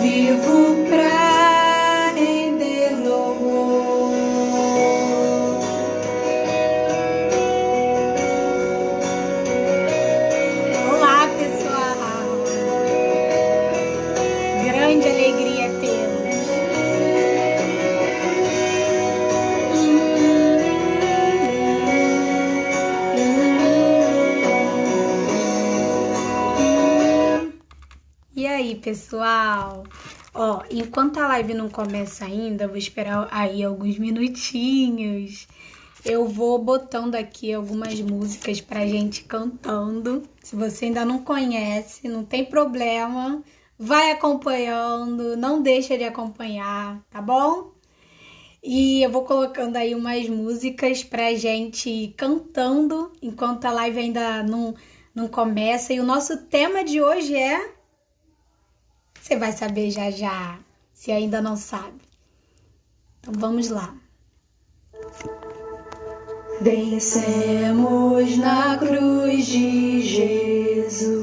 vivo pra render louvor. Olá, pessoal! Grande alegria tê-los. E aí, pessoal? Ó, enquanto a live não começa ainda, eu vou esperar aí alguns minutinhos. Eu vou botando aqui algumas músicas pra gente cantando. Se você ainda não conhece, não tem problema. Vai acompanhando, não deixa de acompanhar, tá bom? E eu vou colocando aí umas músicas pra gente ir cantando enquanto a live ainda não começa. E o nosso tema de hoje é... Você vai saber já já, se ainda não sabe. Então vamos lá. Vencemos na cruz de Jesus.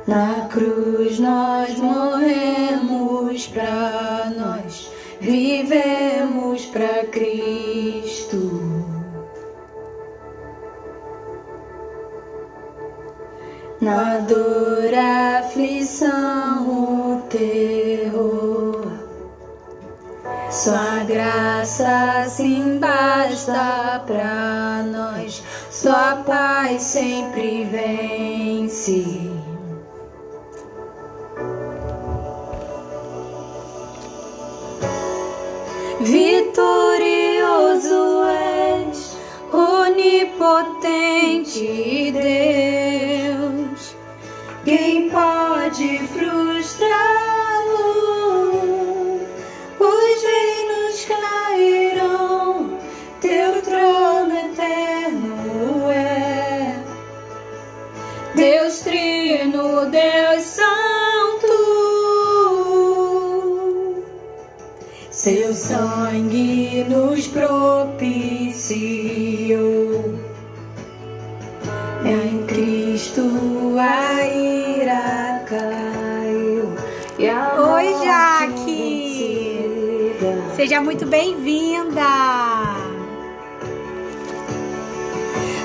Na cruz nós morremos pra nós, vivemos pra Cristo. Na dor, a aflição, o terror, sua graça sim basta pra nós, sua paz sempre vence. Vitorioso és, onipotente Deus, quem pode frustrá-lo? Os reinos cairão, teu trono eterno é. Deus Trino, Deus Santo, seu sangue nos propiciou. Em Cristo a ira caiu. E a Oi, Jaque! Seja muito bem-vinda!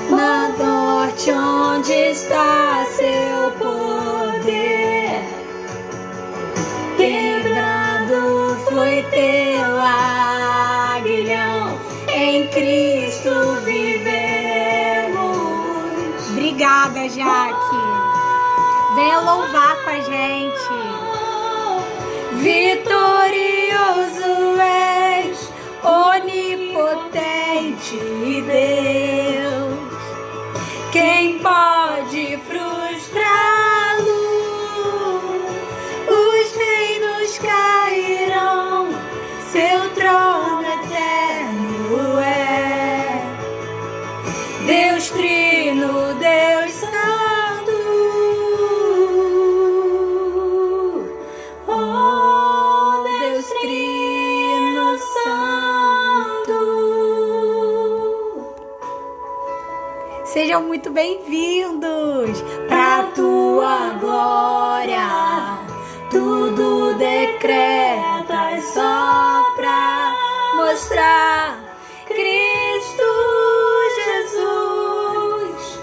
Na norte, onde está seu poder? Quebrado foi teu aguilhão, em Cristo vivemos. Obrigada, Jaque. Venha louvar com a gente. Vitorioso és, onipotente Deus, quem pode frustrá-lo? Os reinos cairão, seu trono eterno é. Deus Trino, Deus Santo, oh Deus Trino Santo. Sejam muito bem-vindos pra tua glória. Tudo decretas só pra mostrar Cristo Jesus,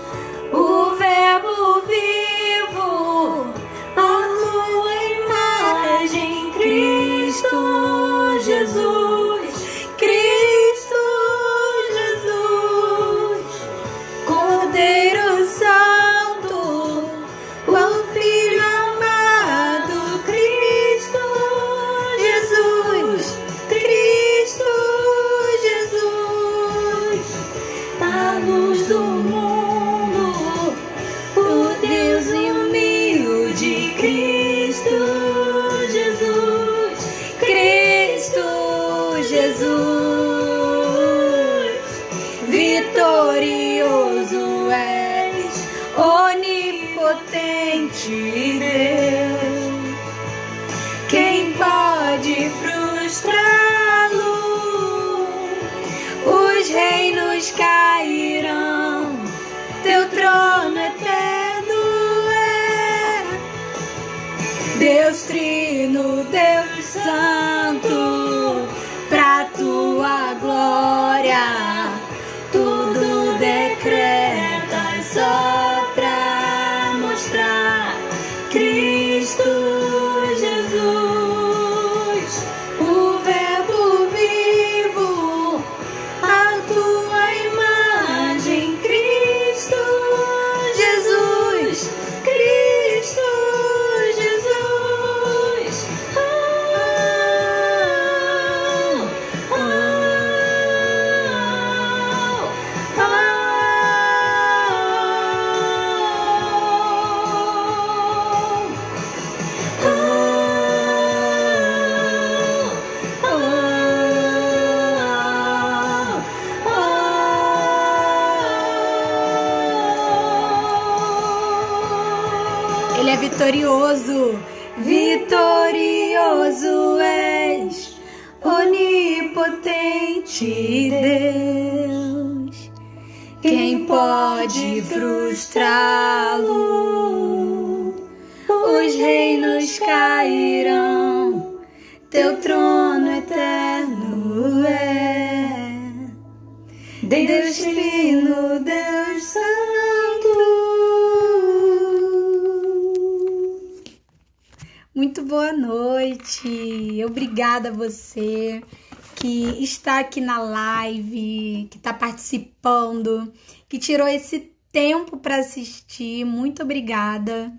o Verbo vivo, a tua imagem, Cristo Jesus, Cristo Jesus, Cordeiro Santo, o Filho amado, Cristo Jesus, Cristo Jesus. Deus Trino, Deus Santo, pra tua glória, tudo decretas só pra mostrar Cristo Jesus, o Verbo vivo, a tua imagem, Cristo Jesus, Cristo Jesus. Ele é vitorioso, vitorioso és, onipotente Deus. Quem pode frustrá-lo? Os reinos cairão, teu trono eterno é. Deus Trino, Deus Santo. Muito boa noite, obrigada a você que está aqui na live, que está participando, que tirou esse tempo para assistir, muito obrigada.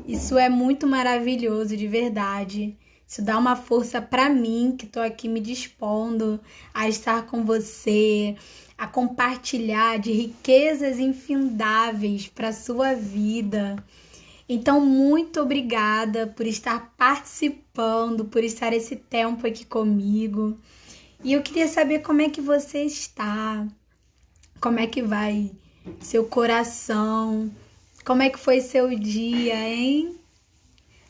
Isso é muito maravilhoso, de verdade. Isso dá uma força para mim, que estou aqui me dispondo a estar com você, a compartilhar de riquezas infindáveis para a sua vida. Então, muito obrigada por estar participando, por estar esse tempo aqui comigo. E eu queria saber como é que você está, como é que vai seu coração, como é que foi seu dia, hein?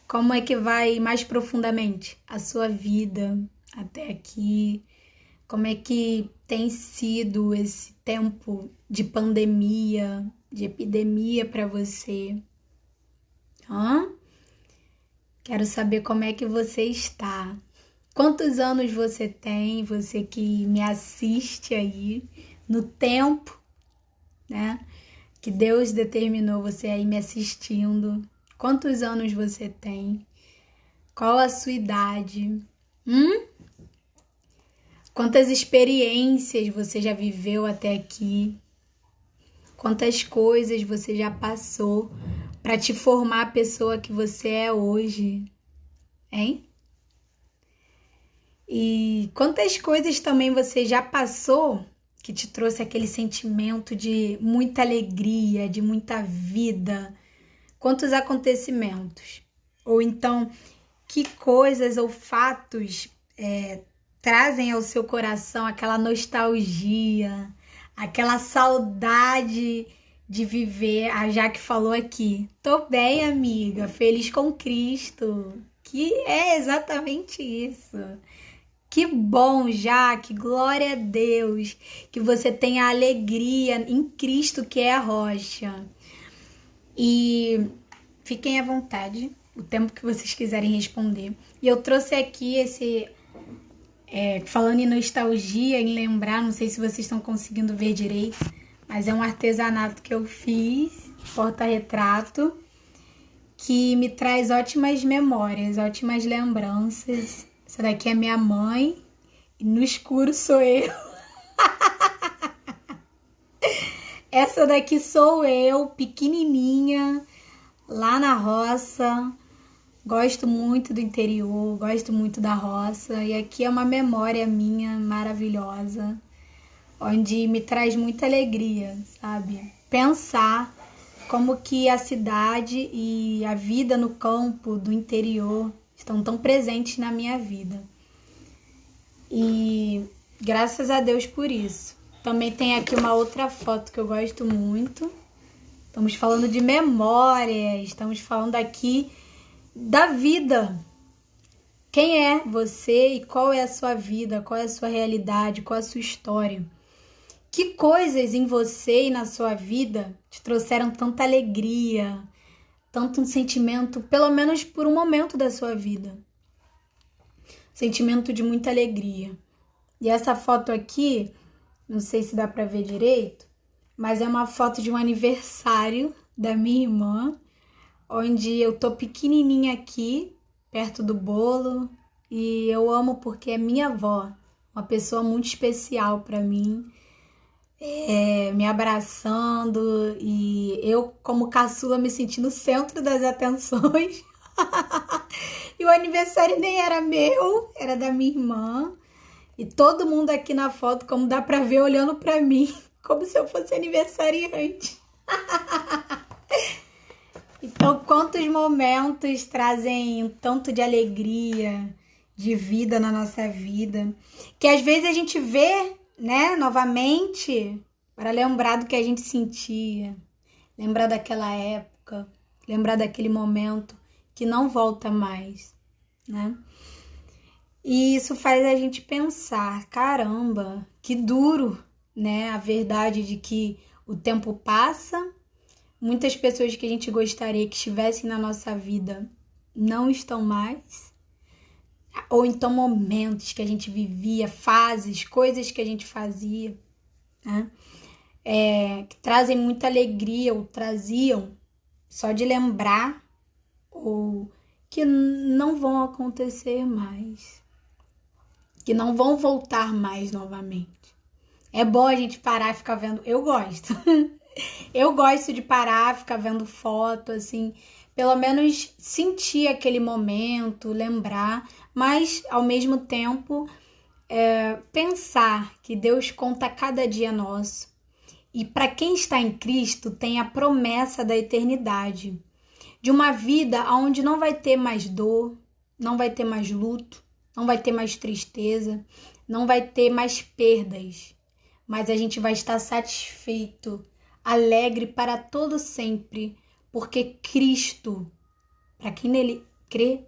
Como é que vai mais profundamente a sua vida até aqui? Como é que tem sido esse tempo de pandemia, de epidemia para você? Quero saber como é que você está. Quantos anos você tem, você que me assiste aí no tempo, né? Que Deus determinou você aí me assistindo. Quantos anos você tem? Qual a sua idade? Quantas experiências você já viveu até aqui? Quantas coisas você já passou para te formar a pessoa que você é hoje, hein? E quantas coisas também você já passou que te trouxe aquele sentimento de muita alegria, de muita vida? Quantos acontecimentos? Ou então, que coisas ou fatos trazem ao seu coração aquela nostalgia, aquela saudade de viver? A Jaque falou aqui, tô bem, amiga, feliz com Cristo, que é exatamente isso. Que bom, Jaque, glória a Deus, que você tenha alegria em Cristo, que é a rocha. E fiquem à vontade, o tempo que vocês quiserem responder. E eu trouxe aqui esse, falando em nostalgia, em lembrar, não sei se vocês estão conseguindo ver direito, mas é um artesanato que eu fiz, porta-retrato, que me traz ótimas memórias, ótimas lembranças. Essa daqui é minha mãe e no escuro sou eu. Essa daqui sou eu, pequenininha, lá na roça. Gosto muito do interior, gosto muito da roça. E aqui é uma memória minha maravilhosa, onde me traz muita alegria, sabe? Pensar como que a cidade e a vida no campo do interior estão tão presentes na minha vida. E graças a Deus por isso. Também tem aqui uma outra foto que eu gosto muito. Estamos falando de memórias, estamos falando aqui da vida. Quem é você e qual é a sua vida, qual é a sua realidade, qual é a sua história? Que coisas em você e na sua vida te trouxeram tanta alegria, tanto um sentimento, pelo menos por um momento da sua vida. Sentimento de muita alegria. E essa foto aqui, não sei se dá para ver direito, mas é uma foto de um aniversário da minha irmã, onde eu tô pequenininha aqui, perto do bolo, e eu amo porque é minha avó, uma pessoa muito especial para mim, me abraçando, e eu, como caçula, me sentindo no centro das atenções. E o aniversário nem era meu, era da minha irmã. E todo mundo aqui na foto, como dá pra ver, olhando pra mim, como se eu fosse aniversariante. Então, quantos momentos trazem um tanto de alegria, de vida na nossa vida, que às vezes a gente vê, né, novamente, para lembrar do que a gente sentia, lembrar daquela época, lembrar daquele momento que não volta mais, né? E isso faz a gente pensar, caramba, que duro, né? A verdade de que o tempo passa, muitas pessoas que a gente gostaria que estivessem na nossa vida não estão mais, ou então momentos que a gente vivia, fases, coisas que a gente fazia, né? Que trazem muita alegria, ou traziam, só de lembrar, ou que não vão acontecer mais, que não vão voltar mais novamente. É bom a gente parar e ficar vendo. Eu gosto. Eu gosto de parar, ficar vendo foto, assim, pelo menos sentir aquele momento, lembrar, mas ao mesmo tempo pensar que Deus conta cada dia nosso. E para quem está em Cristo, tem a promessa da eternidade, de uma vida onde não vai ter mais dor, não vai ter mais luto, não vai ter mais tristeza, não vai ter mais perdas, mas a gente vai estar satisfeito, alegre para todo sempre, porque Cristo, para quem nele crê,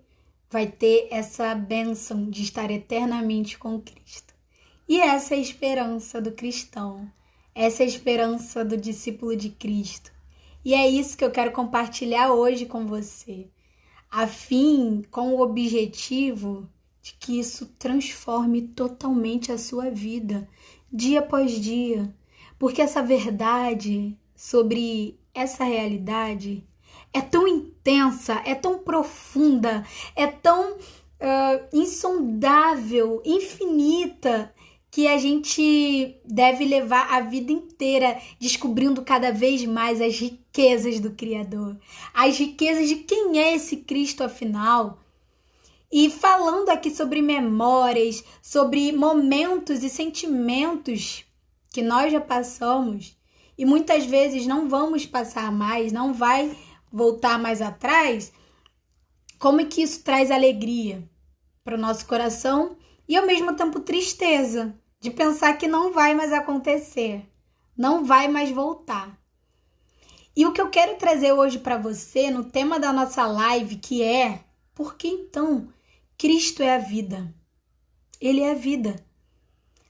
vai ter essa bênção de estar eternamente com Cristo. E essa é a esperança do cristão, essa é a esperança do discípulo de Cristo. E é isso que eu quero compartilhar hoje com você, com o objetivo de que isso transforme totalmente a sua vida, dia após dia. Porque essa verdade sobre essa realidade é tão intensa, é tão profunda, é tão insondável, infinita, que a gente deve levar a vida inteira descobrindo cada vez mais as riquezas do Criador, as riquezas de quem é esse Cristo afinal. E falando aqui sobre memórias, sobre momentos e sentimentos que nós já passamos e muitas vezes não vamos passar mais, não vai voltar mais atrás, como é que isso traz alegria para o nosso coração e ao mesmo tempo tristeza de pensar que não vai mais acontecer, não vai mais voltar. E o que eu quero trazer hoje para você no tema da nossa live, que é: por que então Cristo é a vida? Ele é a vida.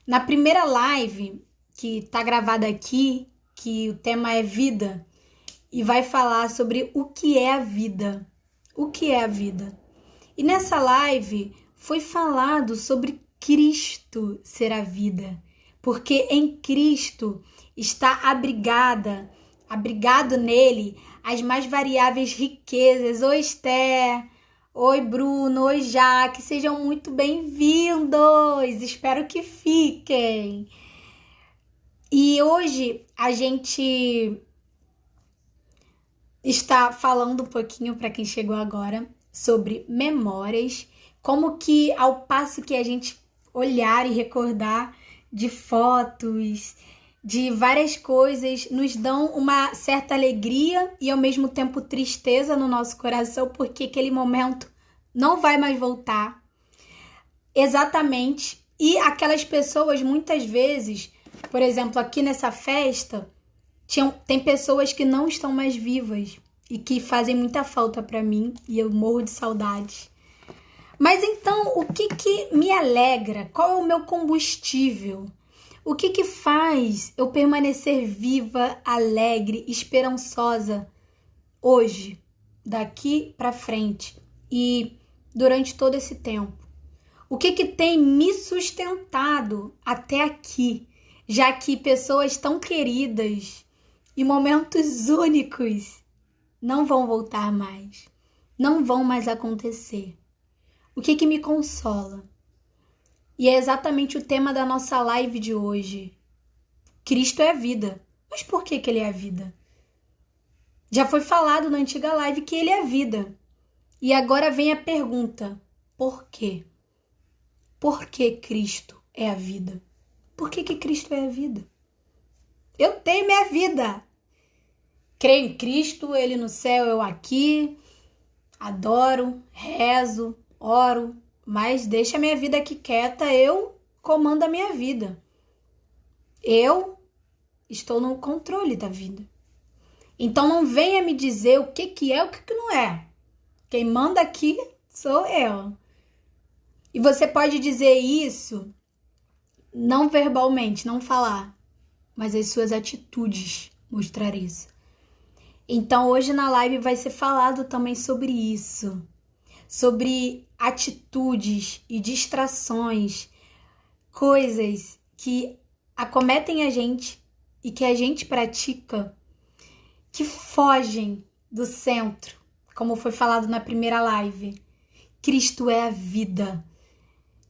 Na primeira live, que está gravada aqui, que o tema é vida, e vai falar sobre o que é a vida. O que é a vida? E nessa live foi falado sobre Cristo ser a vida, porque em Cristo está abrigado nele as mais variáveis riquezas. Oi, Esther! Oi, Bruno! Oi, Jaque! Sejam muito bem-vindos! Espero que fiquem! E hoje a gente está falando um pouquinho, para quem chegou agora, sobre memórias, como que ao passo que a gente olhar e recordar de fotos, de várias coisas, nos dão uma certa alegria e ao mesmo tempo tristeza no nosso coração, porque aquele momento não vai mais voltar. Exatamente. E aquelas pessoas, muitas vezes, por exemplo, aqui nessa festa, tem pessoas que não estão mais vivas e que fazem muita falta para mim e eu morro de saudade. Mas então, o que me alegra? Qual é o meu combustível? O que faz eu permanecer viva, alegre, esperançosa hoje, daqui para frente e durante todo esse tempo? O que tem me sustentado até aqui, já que pessoas tão queridas e momentos únicos não vão voltar mais, não vão mais acontecer? O que me consola? E é exatamente o tema da nossa live de hoje. Cristo é a vida. Mas por que ele é a vida? Já foi falado na antiga live que ele é a vida. E agora vem a pergunta: por quê? Por que Cristo é a vida? Por que Cristo é a vida? Eu tenho minha vida. Creio em Cristo, ele no céu, eu aqui. Adoro, rezo, oro, mas deixa a minha vida aqui quieta, eu comando a minha vida. Eu estou no controle da vida. Então não venha me dizer o que é e o que não é. Quem manda aqui sou eu. E você pode dizer isso não verbalmente, não falar, mas as suas atitudes mostrar isso. Então hoje na live vai ser falado também sobre isso, sobre atitudes e distrações, coisas que acometem a gente e que a gente pratica, que fogem do centro, como foi falado na primeira live. Cristo é a vida.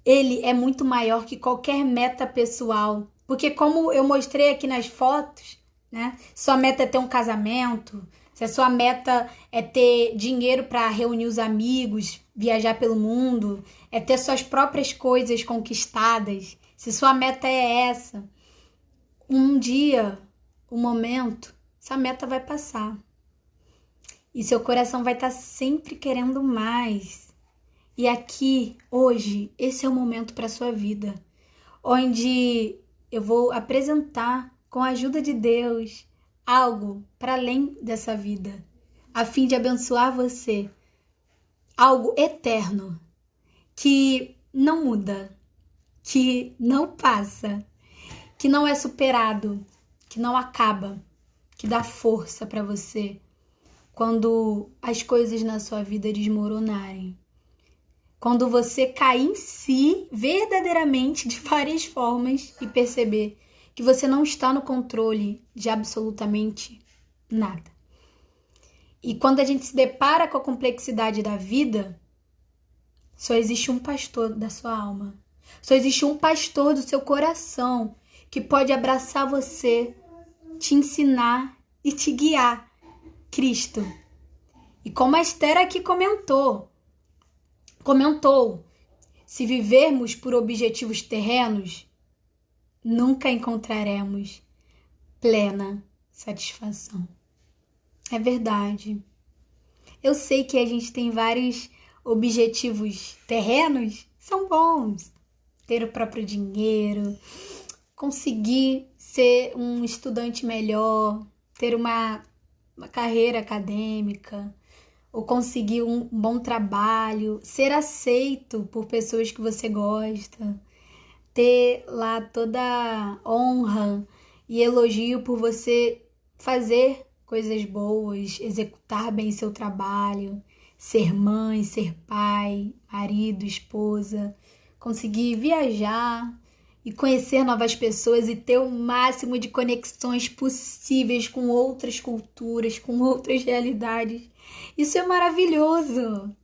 Ele é muito maior que qualquer meta pessoal, porque como eu mostrei aqui nas fotos, né? Sua meta é ter um casamento, se a sua meta é ter dinheiro para reunir os amigos, viajar pelo mundo, é ter suas próprias coisas conquistadas, se sua meta é essa, um dia, um momento, essa meta vai passar. E seu coração vai estar sempre querendo mais. E aqui, hoje, esse é o momento para a sua vida, onde eu vou apresentar, com a ajuda de Deus, algo para além dessa vida, a fim de abençoar você. Algo eterno, que não muda, que não passa, que não é superado, que não acaba, que dá força para você quando as coisas na sua vida desmoronarem. Quando você cair em si verdadeiramente de várias formas e perceber que você não está no controle de absolutamente nada. E quando a gente se depara com a complexidade da vida, só existe um pastor da sua alma. Só existe um pastor do seu coração que pode abraçar você, te ensinar e te guiar. Cristo. E como a Esther aqui comentou, se vivermos por objetivos terrenos, nunca encontraremos plena satisfação. É verdade. Eu sei que a gente tem vários objetivos terrenos, são bons. Ter o próprio dinheiro, conseguir ser um estudante melhor, ter uma carreira acadêmica, ou conseguir um bom trabalho, ser aceito por pessoas que você gosta, ter lá toda honra e elogio por você fazer coisas boas, executar bem seu trabalho, ser mãe, ser pai, marido, esposa, conseguir viajar e conhecer novas pessoas e ter o máximo de conexões possíveis com outras culturas, com outras realidades. Isso é maravilhoso.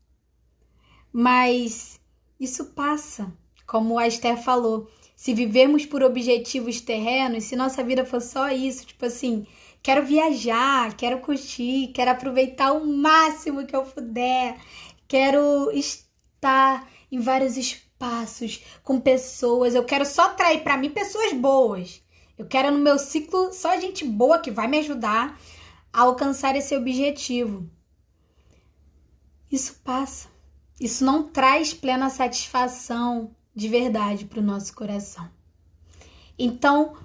Mas isso passa, como a Esther falou. Se vivermos por objetivos terrenos, se nossa vida for só isso, tipo assim, quero viajar, quero curtir, quero aproveitar o máximo que eu puder, quero estar em vários espaços com pessoas, eu quero só atrair para mim pessoas boas. Eu quero no meu ciclo só gente boa que vai me ajudar a alcançar esse objetivo. Isso passa. Isso não traz plena satisfação de verdade para o nosso coração. Então,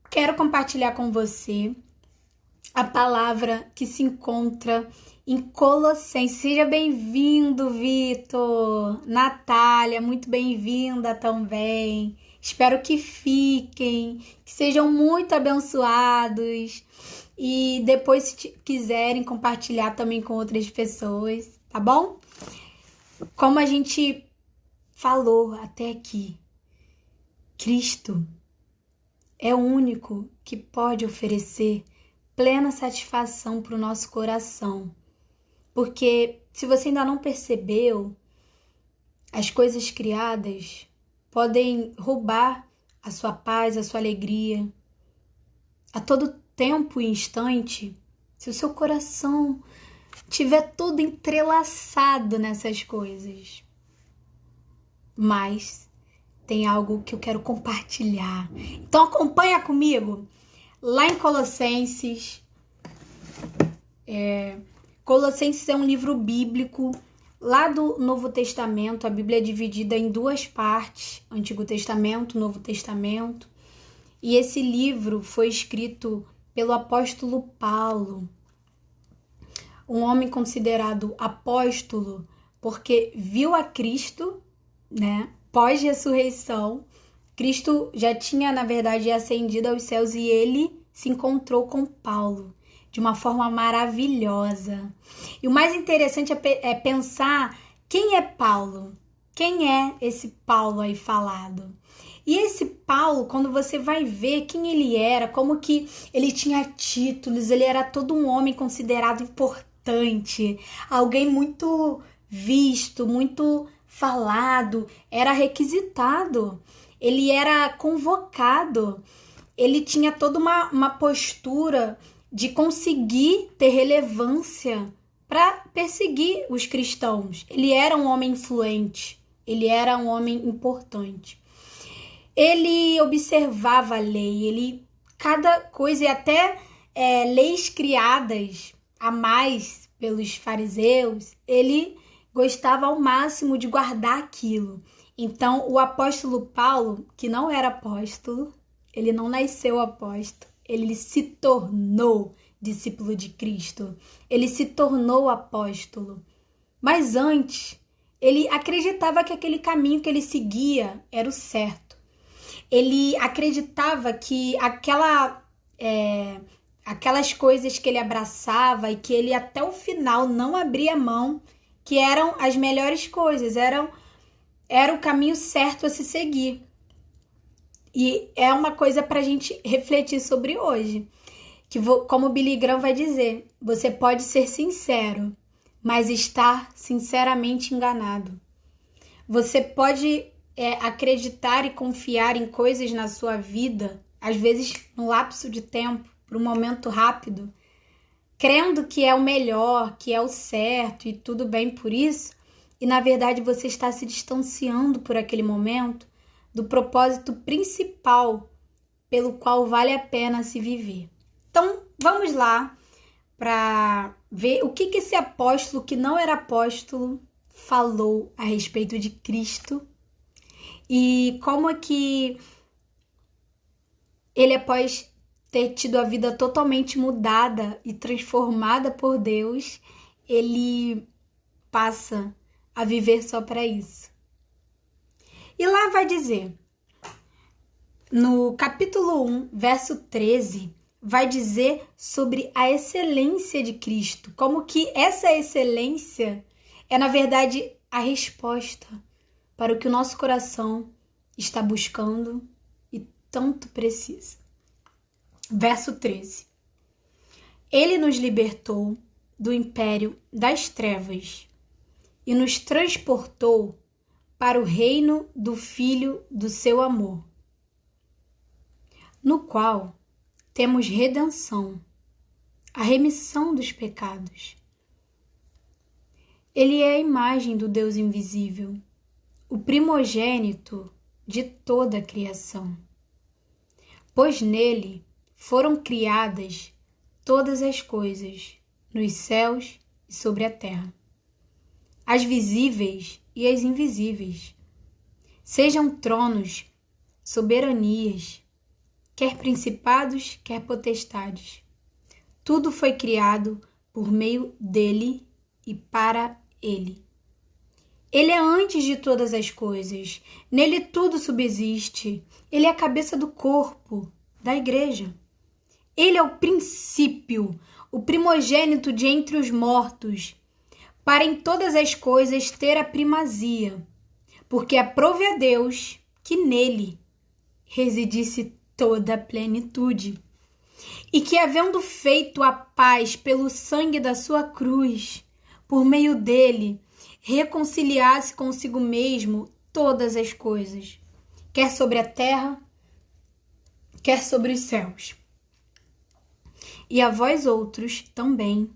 quero compartilhar com você a palavra que se encontra em Colossenses. Seja bem-vindo, Vitor. Natália, muito bem-vinda também. Espero que fiquem, que sejam muito abençoados. e depois, se quiserem, compartilhar também com outras pessoas, tá bom? Como a gente falou até aqui, Cristo é o único que pode oferecer plena satisfação para o nosso coração. Porque se você ainda não percebeu, as coisas criadas podem roubar a sua paz, a sua alegria. A todo tempo e instante, se o seu coração tiver tudo entrelaçado nessas coisas. Mas tem algo que eu quero compartilhar. Então acompanha comigo. Lá em Colossenses. Colossenses é um livro bíblico. Lá do Novo Testamento, a Bíblia é dividida em duas partes. Antigo Testamento, Novo Testamento. E esse livro foi escrito pelo apóstolo Paulo. Um homem considerado apóstolo porque viu a Cristo, né? Pós-ressurreição. Cristo já tinha, na verdade, ascendido aos céus e ele se encontrou com Paulo de uma forma maravilhosa. E o mais interessante é pensar quem é Paulo? Quem é esse Paulo aí falado? E esse Paulo, quando você vai ver quem ele era, como que ele tinha títulos, ele era todo um homem considerado importante, alguém muito visto, muito falado, era requisitado, ele era convocado, ele tinha toda uma postura de conseguir ter relevância para perseguir os cristãos. Ele era um homem influente, ele era um homem importante. Ele observava a lei, cada coisa, e até leis criadas a mais pelos fariseus, ele gostava ao máximo de guardar aquilo. Então, o apóstolo Paulo, que não era apóstolo, ele não nasceu apóstolo, ele se tornou discípulo de Cristo, ele se tornou apóstolo. Mas antes, ele acreditava que aquele caminho que ele seguia era o certo. Ele acreditava que aquelas coisas que ele abraçava e que ele até o final não abria mão, que eram as melhores coisas, era o caminho certo a se seguir. E é uma coisa para a gente refletir sobre hoje. Que como Billy Graham vai dizer, você pode ser sincero, mas estar sinceramente enganado. Você pode acreditar e confiar em coisas na sua vida, às vezes num lapso de tempo, por um momento rápido, crendo que é o melhor, que é o certo e tudo bem por isso, e na verdade você está se distanciando por aquele momento do propósito principal pelo qual vale a pena se viver. Então, vamos lá para ver o que esse apóstolo que não era apóstolo falou a respeito de Cristo e como é que ele, após ter tido a vida totalmente mudada e transformada por Deus, ele passa a viver só para isso. E lá vai dizer, no capítulo 1, verso 13, vai dizer sobre a excelência de Cristo, como que essa excelência é, na verdade, a resposta para o que o nosso coração está buscando e tanto precisa. Verso 13. Ele nos libertou do império das trevas e nos transportou para o reino do Filho do seu amor, no qual temos redenção, a remissão dos pecados. Ele é a imagem do Deus invisível, o primogênito de toda a criação. Pois nele foram criadas todas as coisas, nos céus e sobre a terra, as visíveis e as invisíveis, sejam tronos, soberanias, quer principados, quer potestades. Tudo foi criado por meio dele e para ele. Ele é antes de todas as coisas, nele tudo subsiste. Ele é a cabeça do corpo, da igreja. Ele é o princípio, o primogênito de entre os mortos, para em todas as coisas ter a primazia, porque aprove a Deus que nele residisse toda a plenitude, e que, havendo feito a paz pelo sangue da sua cruz, por meio dele, reconciliasse consigo mesmo todas as coisas, quer sobre a terra, quer sobre os céus. E a vós outros também,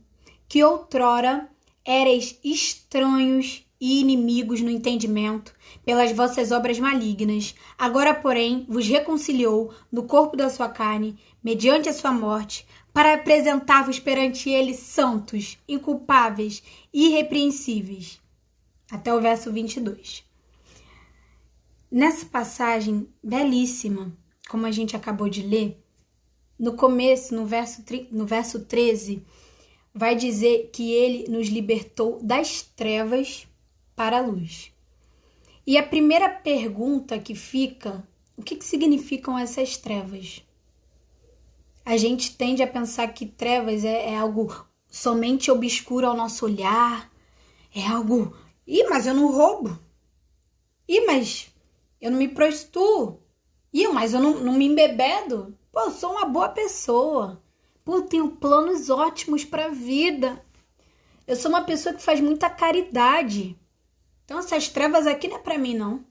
que outrora éreis estranhos e inimigos no entendimento, pelas vossas obras malignas, agora, porém, vos reconciliou no corpo da sua carne, mediante a sua morte, para apresentar-vos perante ele santos, inculpáveis e irrepreensíveis. Até o verso 22. Nessa passagem belíssima, como a gente acabou de ler, no começo, no verso 13, vai dizer que ele nos libertou das trevas para a luz. E a primeira pergunta que fica, o que significam essas trevas? A gente tende a pensar que trevas é algo somente obscuro ao nosso olhar, é algo, mas eu não roubo, mas eu não me prostituo, mas eu não me embebedo, eu sou uma boa pessoa, eu tenho planos ótimos para a vida, eu sou uma pessoa que faz muita caridade. Então, essas trevas aqui não é pra mim, não.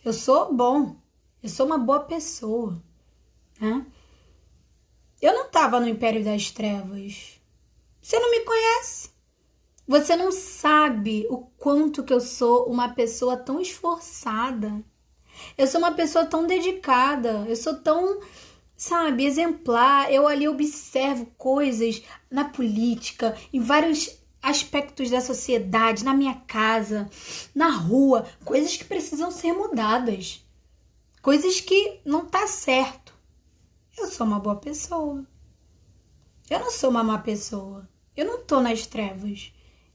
Eu sou bom. Eu sou uma boa pessoa. Né? Eu não estava no Império das Trevas. Você não me conhece. Você não sabe o quanto que eu sou uma pessoa tão esforçada. Eu sou uma pessoa tão dedicada. Eu sou tão, exemplar. Eu ali observo coisas na política, em vários aspectos da sociedade, na minha casa, na rua, coisas que precisam ser mudadas, coisas que não tá certo. Eu sou uma boa pessoa. Eu não sou uma má pessoa. Eu não tô nas trevas.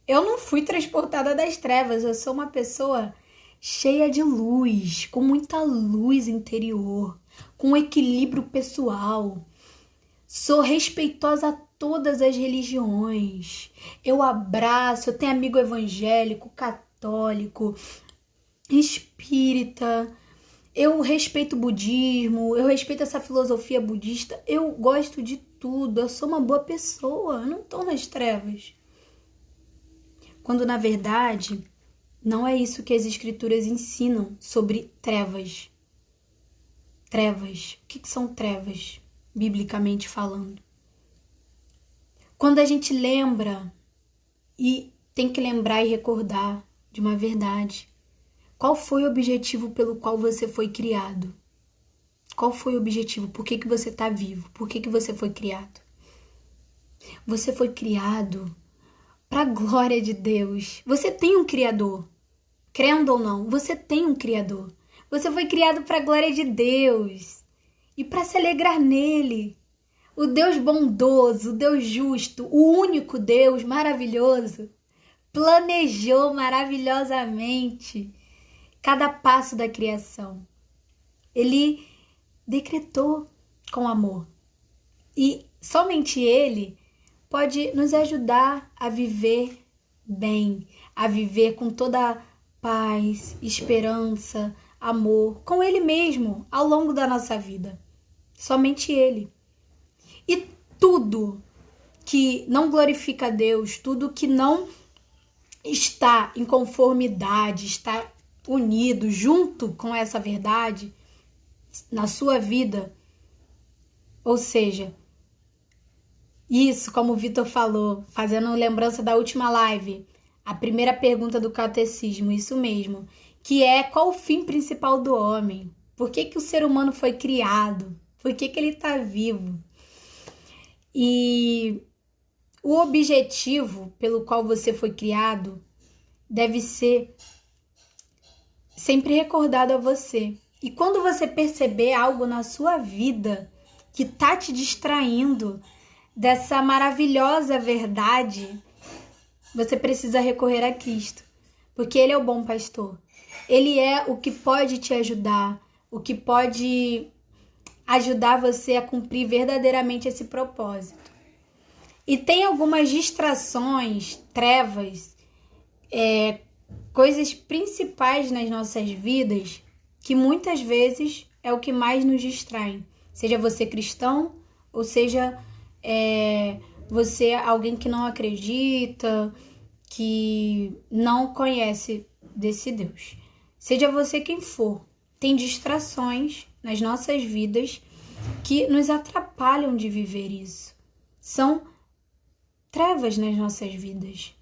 Eu não fui transportada das trevas. Eu sou uma pessoa cheia de luz, com muita luz interior, com equilíbrio pessoal. Sou respeitosa a todas as religiões. Eu abraço, eu tenho amigo evangélico, católico, espírita. Eu respeito o budismo, eu respeito essa filosofia budista. Eu gosto de tudo, eu sou uma boa pessoa, eu não estou nas trevas. Quando, na verdade, não é isso que as escrituras ensinam sobre trevas. Trevas. O que são trevas, biblicamente falando? Quando a gente lembra, e tem que lembrar e recordar de uma verdade, qual foi o objetivo pelo qual você foi criado? Qual foi o objetivo? Por que você está vivo? Por que você foi criado? Você foi criado para a glória de Deus. Você tem um Criador. Crendo ou não, você tem um Criador. Você foi criado para a glória de Deus e para se alegrar nele. O Deus bondoso, o Deus justo, o único Deus maravilhoso, planejou maravilhosamente cada passo da criação. Ele decretou com amor. E somente Ele pode nos ajudar a viver bem, a viver com toda paz, esperança, amor, com Ele mesmo ao longo da nossa vida. Somente Ele. E tudo que não glorifica a Deus, tudo que não está em conformidade, está unido junto com essa verdade na sua vida, ou seja, isso, como o Vitor falou, fazendo lembrança da última live, a primeira pergunta do catecismo, isso mesmo, que é: qual o fim principal do homem? Por que o ser humano foi criado? Por que ele está vivo? E o objetivo pelo qual você foi criado deve ser sempre recordado a você. E quando você perceber algo na sua vida que está te distraindo dessa maravilhosa verdade, você precisa recorrer a Cristo, porque Ele é o bom pastor. Ele é o que pode te ajudar, o que pode ajudar você a cumprir verdadeiramente esse propósito. E tem algumas distrações, trevas, coisas principais nas nossas vidas que muitas vezes é o que mais nos distrai. Seja você cristão ou seja você alguém que não acredita, que não conhece desse Deus. Seja você quem for, tem distrações nas nossas vidas que nos atrapalham de viver isso. São trevas nas nossas vidas.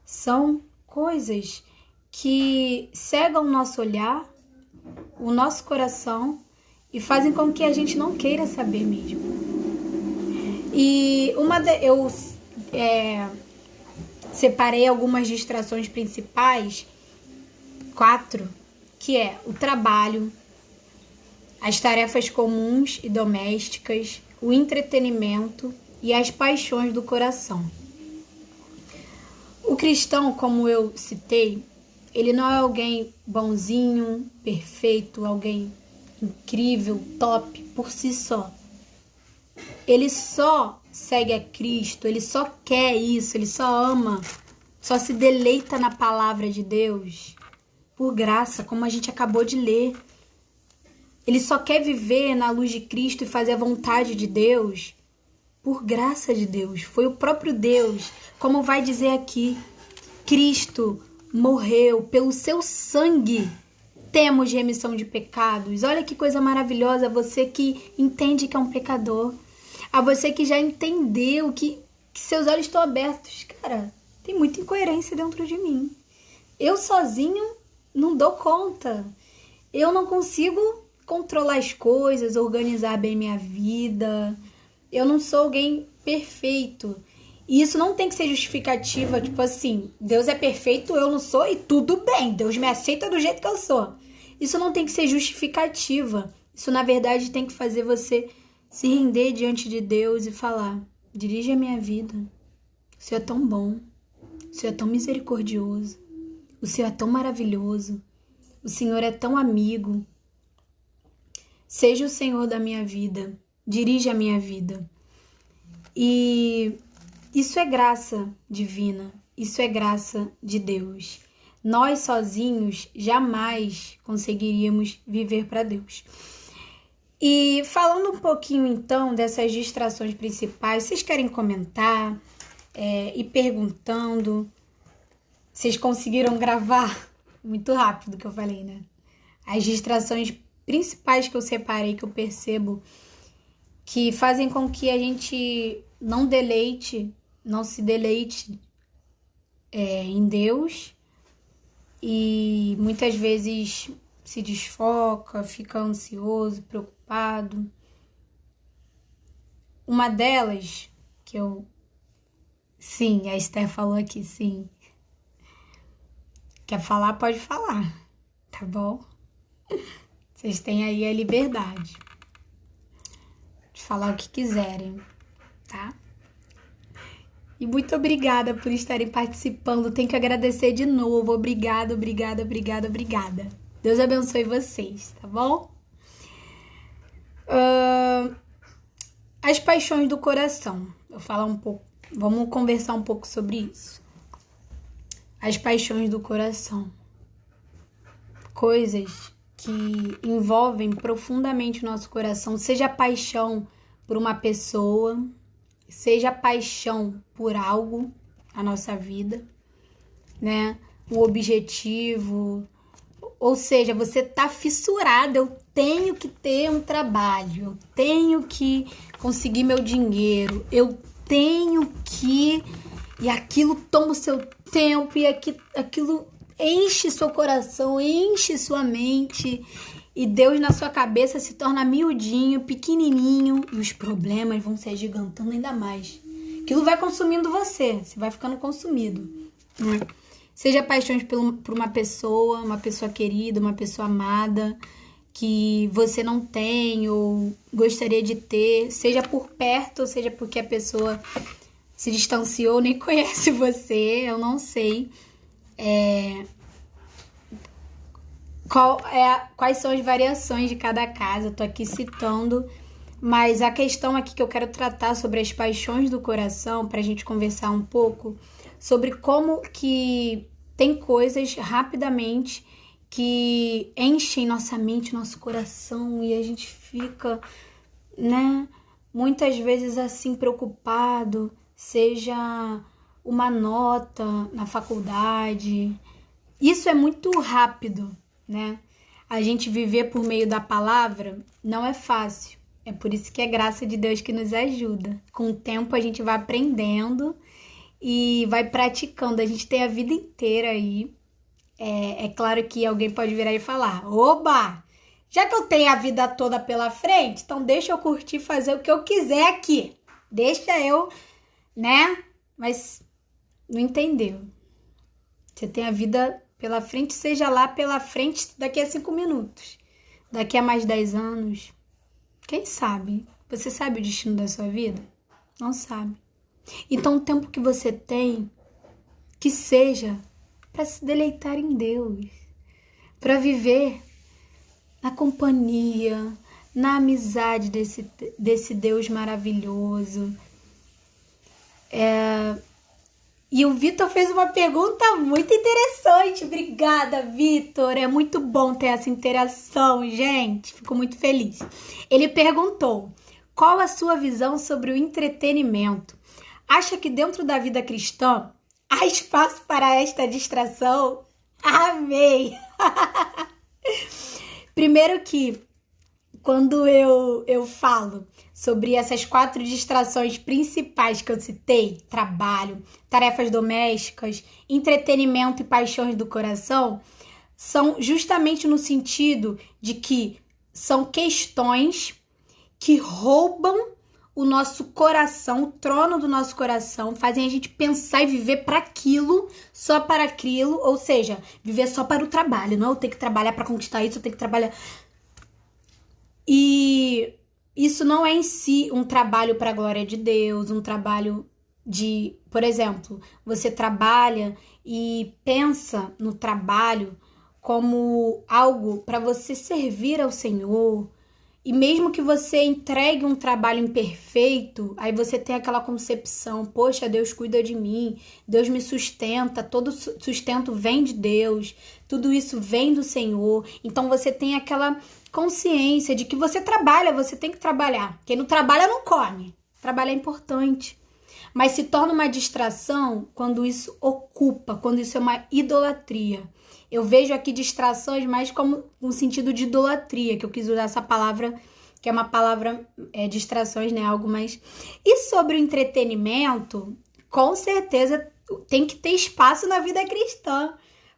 São coisas que cegam o nosso olhar, o nosso coração e fazem com que a gente não queira saber mesmo. E eu separei algumas distrações principais, 4, que é o trabalho, as tarefas comuns e domésticas, o entretenimento e as paixões do coração. O cristão, como eu citei, ele não é alguém bonzinho, perfeito, alguém incrível, top por si só. Ele só segue a Cristo, ele só quer isso, ele só ama, só se deleita na palavra de Deus por graça, como a gente acabou de ler. Ele só quer viver na luz de Cristo e fazer a vontade de Deus por graça de Deus. Foi o próprio Deus, como vai dizer aqui, Cristo morreu pelo seu sangue. Temos remissão de pecados. Olha que coisa maravilhosa, você que entende que é um pecador. A você que já entendeu que seus olhos estão abertos. Cara, tem muita incoerência dentro de mim. Eu sozinho não dou conta. Eu não consigo controlar as coisas, organizar bem minha vida. Eu não sou alguém perfeito. E isso não tem que ser justificativa, tipo assim, Deus é perfeito, eu não sou e tudo bem, Deus me aceita do jeito que eu sou. Isso não tem que ser justificativa. Isso, na verdade, tem que fazer você se render diante de Deus e falar: dirige a minha vida. O Senhor é tão bom. O Senhor é tão misericordioso. O Senhor é tão maravilhoso. O Senhor é tão amigo. Seja o Senhor da minha vida. Dirija a minha vida. E isso é graça divina. Isso é graça de Deus. Nós sozinhos jamais conseguiríamos viver para Deus. E falando um pouquinho então dessas distrações principais, vocês querem comentar e perguntando? Vocês conseguiram gravar? Muito rápido que eu falei, né? As distrações principais que eu separei, que eu percebo que fazem com que a gente não se deleite em Deus e muitas vezes se desfoca, fica ansioso, preocupado. Uma delas, sim, a Esther falou aqui, sim. Quer falar, pode falar, tá bom? Vocês têm aí a liberdade de falar o que quiserem, tá? E muito obrigada por estarem participando. Tenho que agradecer de novo. Obrigada, obrigada, obrigada, obrigada. Deus abençoe vocês, tá bom? As paixões do coração. Vamos conversar um pouco sobre isso. As paixões do coração. Coisas que envolvem profundamente o nosso coração. Seja a paixão por uma pessoa, seja a paixão por algo na nossa vida, né? O objetivo. Ou seja, você tá fissurado, eu tenho que ter um trabalho, eu tenho que conseguir meu dinheiro, eu tenho que... E aquilo toma o seu tempo, e aquilo enche seu coração, enche sua mente, e Deus na sua cabeça se torna miudinho, pequenininho, e os problemas vão se agigantando ainda mais. Aquilo vai consumindo você vai ficando consumido, né? Seja paixões por uma pessoa querida, uma pessoa amada, que você não tem ou gostaria de ter, seja por perto, ou seja porque a pessoa se distanciou, nem conhece você, eu não sei quais são as variações de cada caso. Eu tô aqui citando Mas a questão aqui que eu quero tratar sobre as paixões do coração, para a gente conversar um pouco sobre como que tem coisas rapidamente que enchem nossa mente, nosso coração e a gente fica, né, muitas vezes assim preocupado, seja uma nota na faculdade. Isso é muito rápido, né? A gente viver por meio da palavra não é fácil. É por isso que é graça de Deus que nos ajuda. Com o tempo a gente vai aprendendo e vai praticando. A gente tem a vida inteira aí. É claro que alguém pode virar e falar: oba, já que eu tenho a vida toda pela frente, então deixa eu curtir fazer o que eu quiser aqui. Deixa eu, né? Mas não entendeu. Você tem a vida pela frente, seja lá pela frente daqui a 5 minutos. Daqui a mais 10 anos. Quem sabe? Você sabe o destino da sua vida? Não sabe. Então o tempo que você tem, que seja para se deleitar em Deus, para viver na companhia, na amizade desse Deus maravilhoso. E o Vitor fez uma pergunta muito interessante. Obrigada, Vitor. É muito bom ter essa interação, gente. Fico muito feliz. Ele perguntou: qual a sua visão sobre o entretenimento? Acha que dentro da vida cristã há espaço para esta distração? Amei! Primeiro que, quando eu falo sobre essas 4 distrações principais que eu citei, trabalho, tarefas domésticas, entretenimento e paixões do coração, são justamente no sentido de que são questões que roubam o nosso coração, o trono do nosso coração, fazem a gente pensar e viver para aquilo, só para aquilo, ou seja, viver só para o trabalho, não eu tenho que trabalhar para conquistar isso, eu tenho que trabalhar. E isso não é em si um trabalho para a glória de Deus, um trabalho de, por exemplo, você trabalha e pensa no trabalho como algo para você servir ao Senhor. E mesmo que você entregue um trabalho imperfeito, aí você tem aquela concepção: poxa, Deus cuida de mim, Deus me sustenta, todo sustento vem de Deus, tudo isso vem do Senhor. Então você tem aquela consciência de que você trabalha, você tem que trabalhar. Quem não trabalha não come. Trabalhar é importante. Mas se torna uma distração quando isso ocupa, quando isso é uma idolatria. Eu vejo aqui distrações mais como um sentido de idolatria, que eu quis usar essa palavra, que é uma palavra, distrações, né? Algo mais. E sobre o entretenimento, com certeza tem que ter espaço na vida cristã.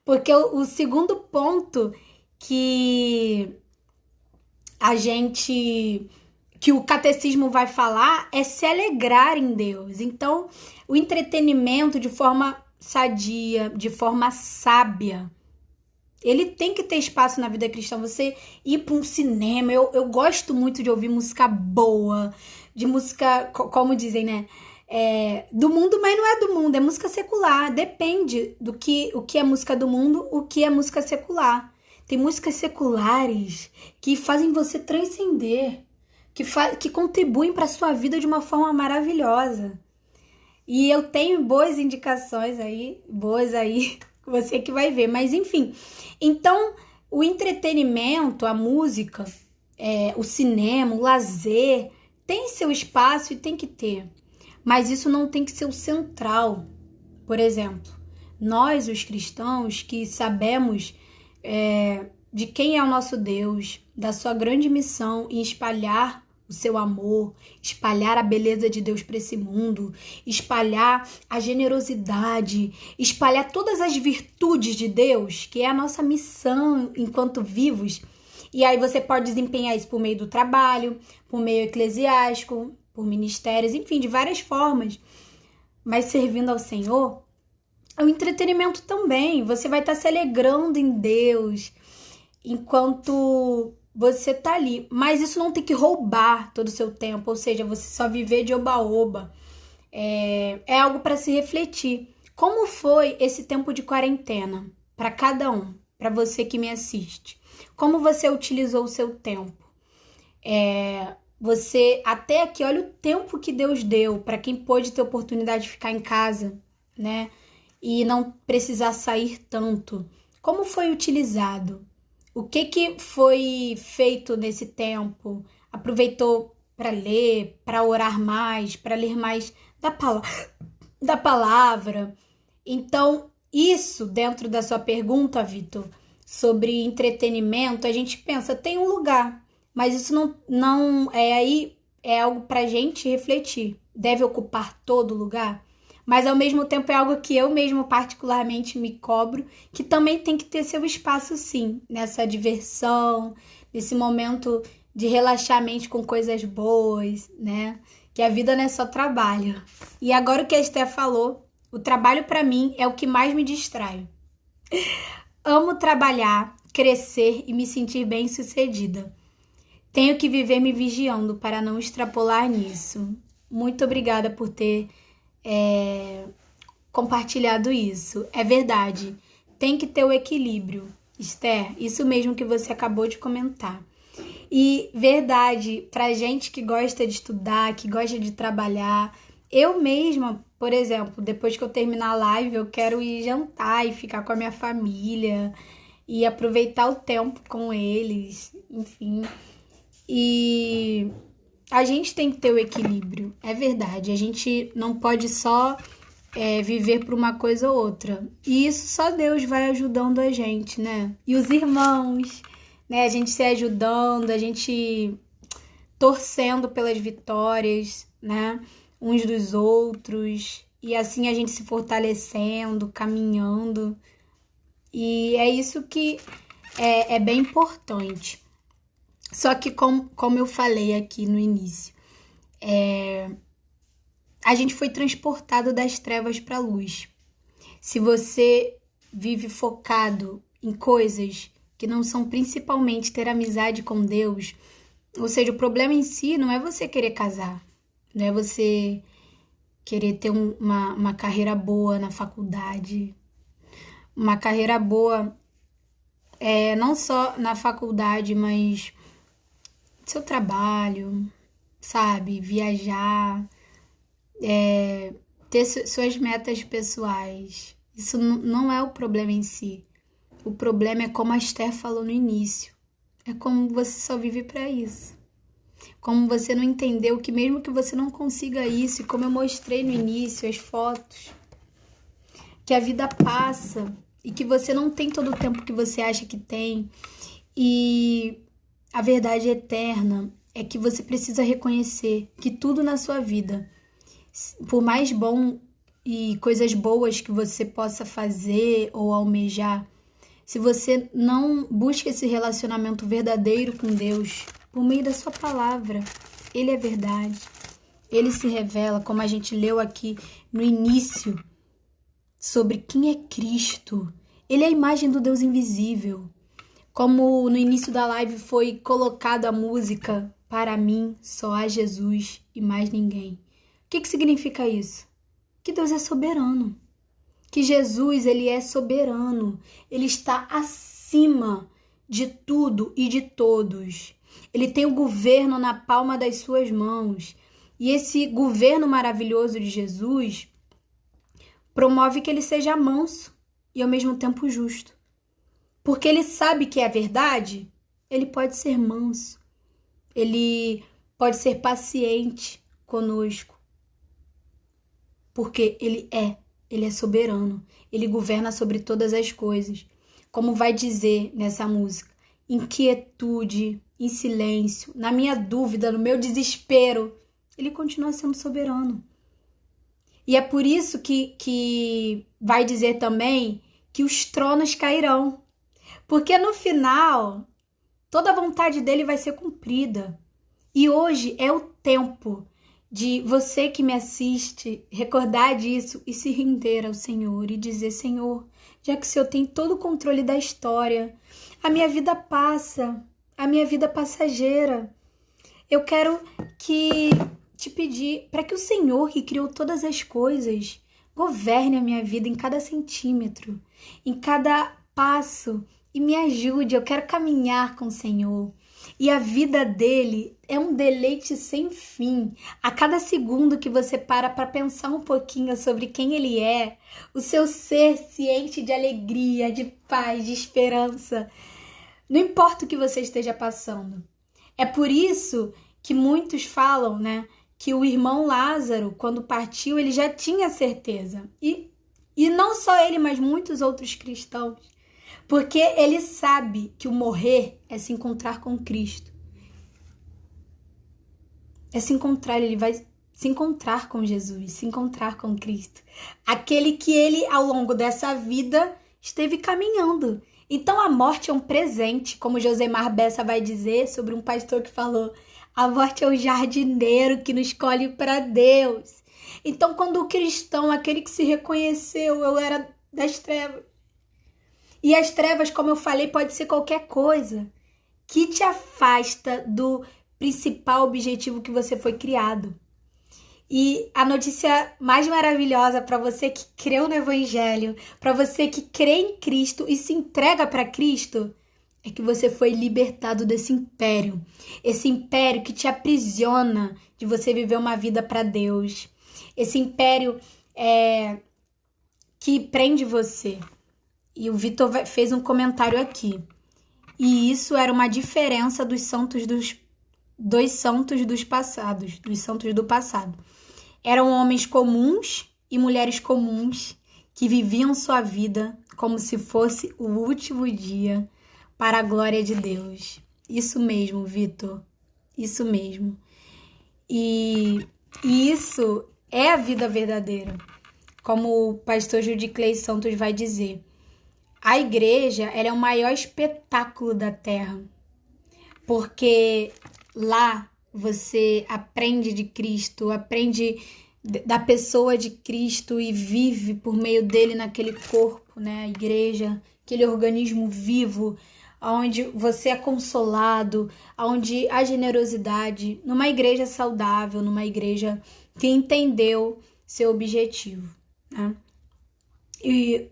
Porque o segundo ponto que que o catecismo vai falar é se alegrar em Deus. Então, o entretenimento de forma sadia, de forma sábia, ele tem que ter espaço na vida cristã. Você ir para um cinema, eu gosto muito de ouvir música boa, de música, como dizem, né? Do mundo, mas não é do mundo, é música secular. Depende do o que é música do mundo, o que é música secular. Tem músicas seculares que fazem você transcender, que contribuem para a sua vida de uma forma maravilhosa. E eu tenho boas indicações aí, você que vai ver. Mas enfim, então o entretenimento, a música, o cinema, o lazer, tem seu espaço e tem que ter. Mas isso não tem que ser o central. Por exemplo, nós, os cristãos, que sabemos de quem é o nosso Deus, da sua grande missão em espalhar o seu amor, espalhar a beleza de Deus para esse mundo, espalhar a generosidade, espalhar todas as virtudes de Deus, que é a nossa missão enquanto vivos. E aí você pode desempenhar isso por meio do trabalho, por meio eclesiástico, por ministérios, enfim, de várias formas. Mas servindo ao Senhor, o entretenimento também. Você vai estar se alegrando em Deus enquanto você tá ali. Mas isso não tem que roubar todo o seu tempo, ou seja, você só viver de oba-oba. É algo para se refletir. Como foi esse tempo de quarentena para cada um, para você que me assiste? Como você utilizou o seu tempo? Você, até aqui, olha o tempo que Deus deu para quem pôde ter oportunidade de ficar em casa, né? E não precisar sair tanto. Como foi utilizado? O que foi feito nesse tempo? Aproveitou para ler, para orar mais, para ler mais da palavra? Então, isso dentro da sua pergunta, Vitor, sobre entretenimento, a gente pensa, tem um lugar, mas isso não é aí, é algo para gente refletir. Deve ocupar todo lugar? Mas ao mesmo tempo é algo que eu mesmo particularmente me cobro, que também tem que ter seu espaço sim, nessa diversão, nesse momento de relaxar a mente com coisas boas, né? Que a vida não é só trabalho. E agora o que a Esté falou, o trabalho para mim é o que mais me distrai. Amo trabalhar, crescer e me sentir bem-sucedida. Tenho que viver me vigiando para não extrapolar nisso. Muito obrigada por ter compartilhado isso. É verdade. Tem que ter o equilíbrio. Esther, isso mesmo que você acabou de comentar. E verdade, pra gente que gosta de estudar, que gosta de trabalhar, eu mesma, por exemplo, depois que eu terminar a live, eu quero ir jantar e ficar com a minha família e aproveitar o tempo com eles, enfim. E a gente tem que ter o equilíbrio, é verdade. A gente não pode só viver por uma coisa ou outra. E isso só Deus vai ajudando a gente, né? E os irmãos, né? A gente se ajudando, a gente torcendo pelas vitórias, né? Uns dos outros. E assim a gente se fortalecendo, caminhando. E é isso que é bem importante. Só que como eu falei aqui no início, a gente foi transportado das trevas para a luz. Se você vive focado em coisas que não são principalmente ter amizade com Deus, ou seja, o problema em si não é você querer casar, não é você querer ter uma carreira boa na faculdade, uma carreira boa não só na faculdade, mas seu trabalho, sabe? Viajar, ter suas metas pessoais. Isso não é o problema em si. O problema é como a Esther falou no início. É como você só vive para isso. Como você não entendeu que mesmo que você não consiga isso, e como eu mostrei no início, as fotos, que a vida passa e que você não tem todo o tempo que você acha que tem. E a verdade eterna é que você precisa reconhecer que tudo na sua vida, por mais bom e coisas boas que você possa fazer ou almejar, se você não busca esse relacionamento verdadeiro com Deus, por meio da sua palavra, Ele é verdade. Ele se revela, como a gente leu aqui no início, sobre quem é Cristo. Ele é a imagem do Deus invisível. Como no início da live foi colocada a música Para mim só há Jesus e mais ninguém. O que significa isso? Que Deus é soberano. Que Jesus, ele é soberano. Ele está acima de tudo e de todos. Ele tem o governo na palma das suas mãos. E esse governo maravilhoso de Jesus promove que ele seja manso e ao mesmo tempo justo. Porque ele sabe que é a verdade, ele pode ser manso. Ele pode ser paciente conosco. Porque ele é soberano. Ele governa sobre todas as coisas. Como vai dizer nessa música, em quietude, em silêncio, na minha dúvida, no meu desespero, ele continua sendo soberano. E é por isso que vai dizer também que os tronos cairão. Porque no final, toda a vontade dele vai ser cumprida. E hoje é o tempo de você que me assiste recordar disso e se render ao Senhor e dizer, Senhor, já que o Senhor tem todo o controle da história, a minha vida passa, a minha vida passageira. Eu quero te pedir para que o Senhor, que criou todas as coisas, governe a minha vida em cada centímetro, em cada passo e me ajude. Eu quero caminhar com o Senhor. E a vida dele é um deleite sem fim. A cada segundo que você para pensar um pouquinho sobre quem ele é, o seu ser se enche de alegria, de paz, de esperança. Não importa o que você esteja passando. É por isso que muitos falam, né, que o irmão Lázaro, quando partiu, ele já tinha certeza. E não só ele, mas muitos outros cristãos. Porque ele sabe que o morrer é se encontrar com Cristo. É se encontrar, ele vai se encontrar com Jesus, se encontrar com Cristo. Aquele que ele, ao longo dessa vida, esteve caminhando. Então a morte é um presente, como Josemar Bessa vai dizer sobre um pastor que falou: a morte é o jardineiro que nos escolhe para Deus. Então quando o cristão, aquele que se reconheceu, eu era das trevas. E as trevas, como eu falei, pode ser qualquer coisa que te afasta do principal objetivo que você foi criado. E a notícia mais maravilhosa para você que creu no Evangelho, para você que crê em Cristo e se entrega para Cristo, é que você foi libertado desse império. Esse império que te aprisiona de você viver uma vida para Deus. Esse império que prende você. E o Vitor fez um comentário aqui. E isso era uma diferença dos santos do passado. Eram homens comuns e mulheres comuns que viviam sua vida como se fosse o último dia para a glória de Deus. Isso mesmo, Vitor. Isso mesmo. E isso é a vida verdadeira. Como o pastor Judiclei Santos vai dizer. A igreja, ela é o maior espetáculo da terra, porque lá você aprende de Cristo, aprende da pessoa de Cristo e vive por meio dele naquele corpo, né? A igreja, aquele organismo vivo, onde você é consolado, onde há generosidade, numa igreja saudável, numa igreja que entendeu seu objetivo, né? E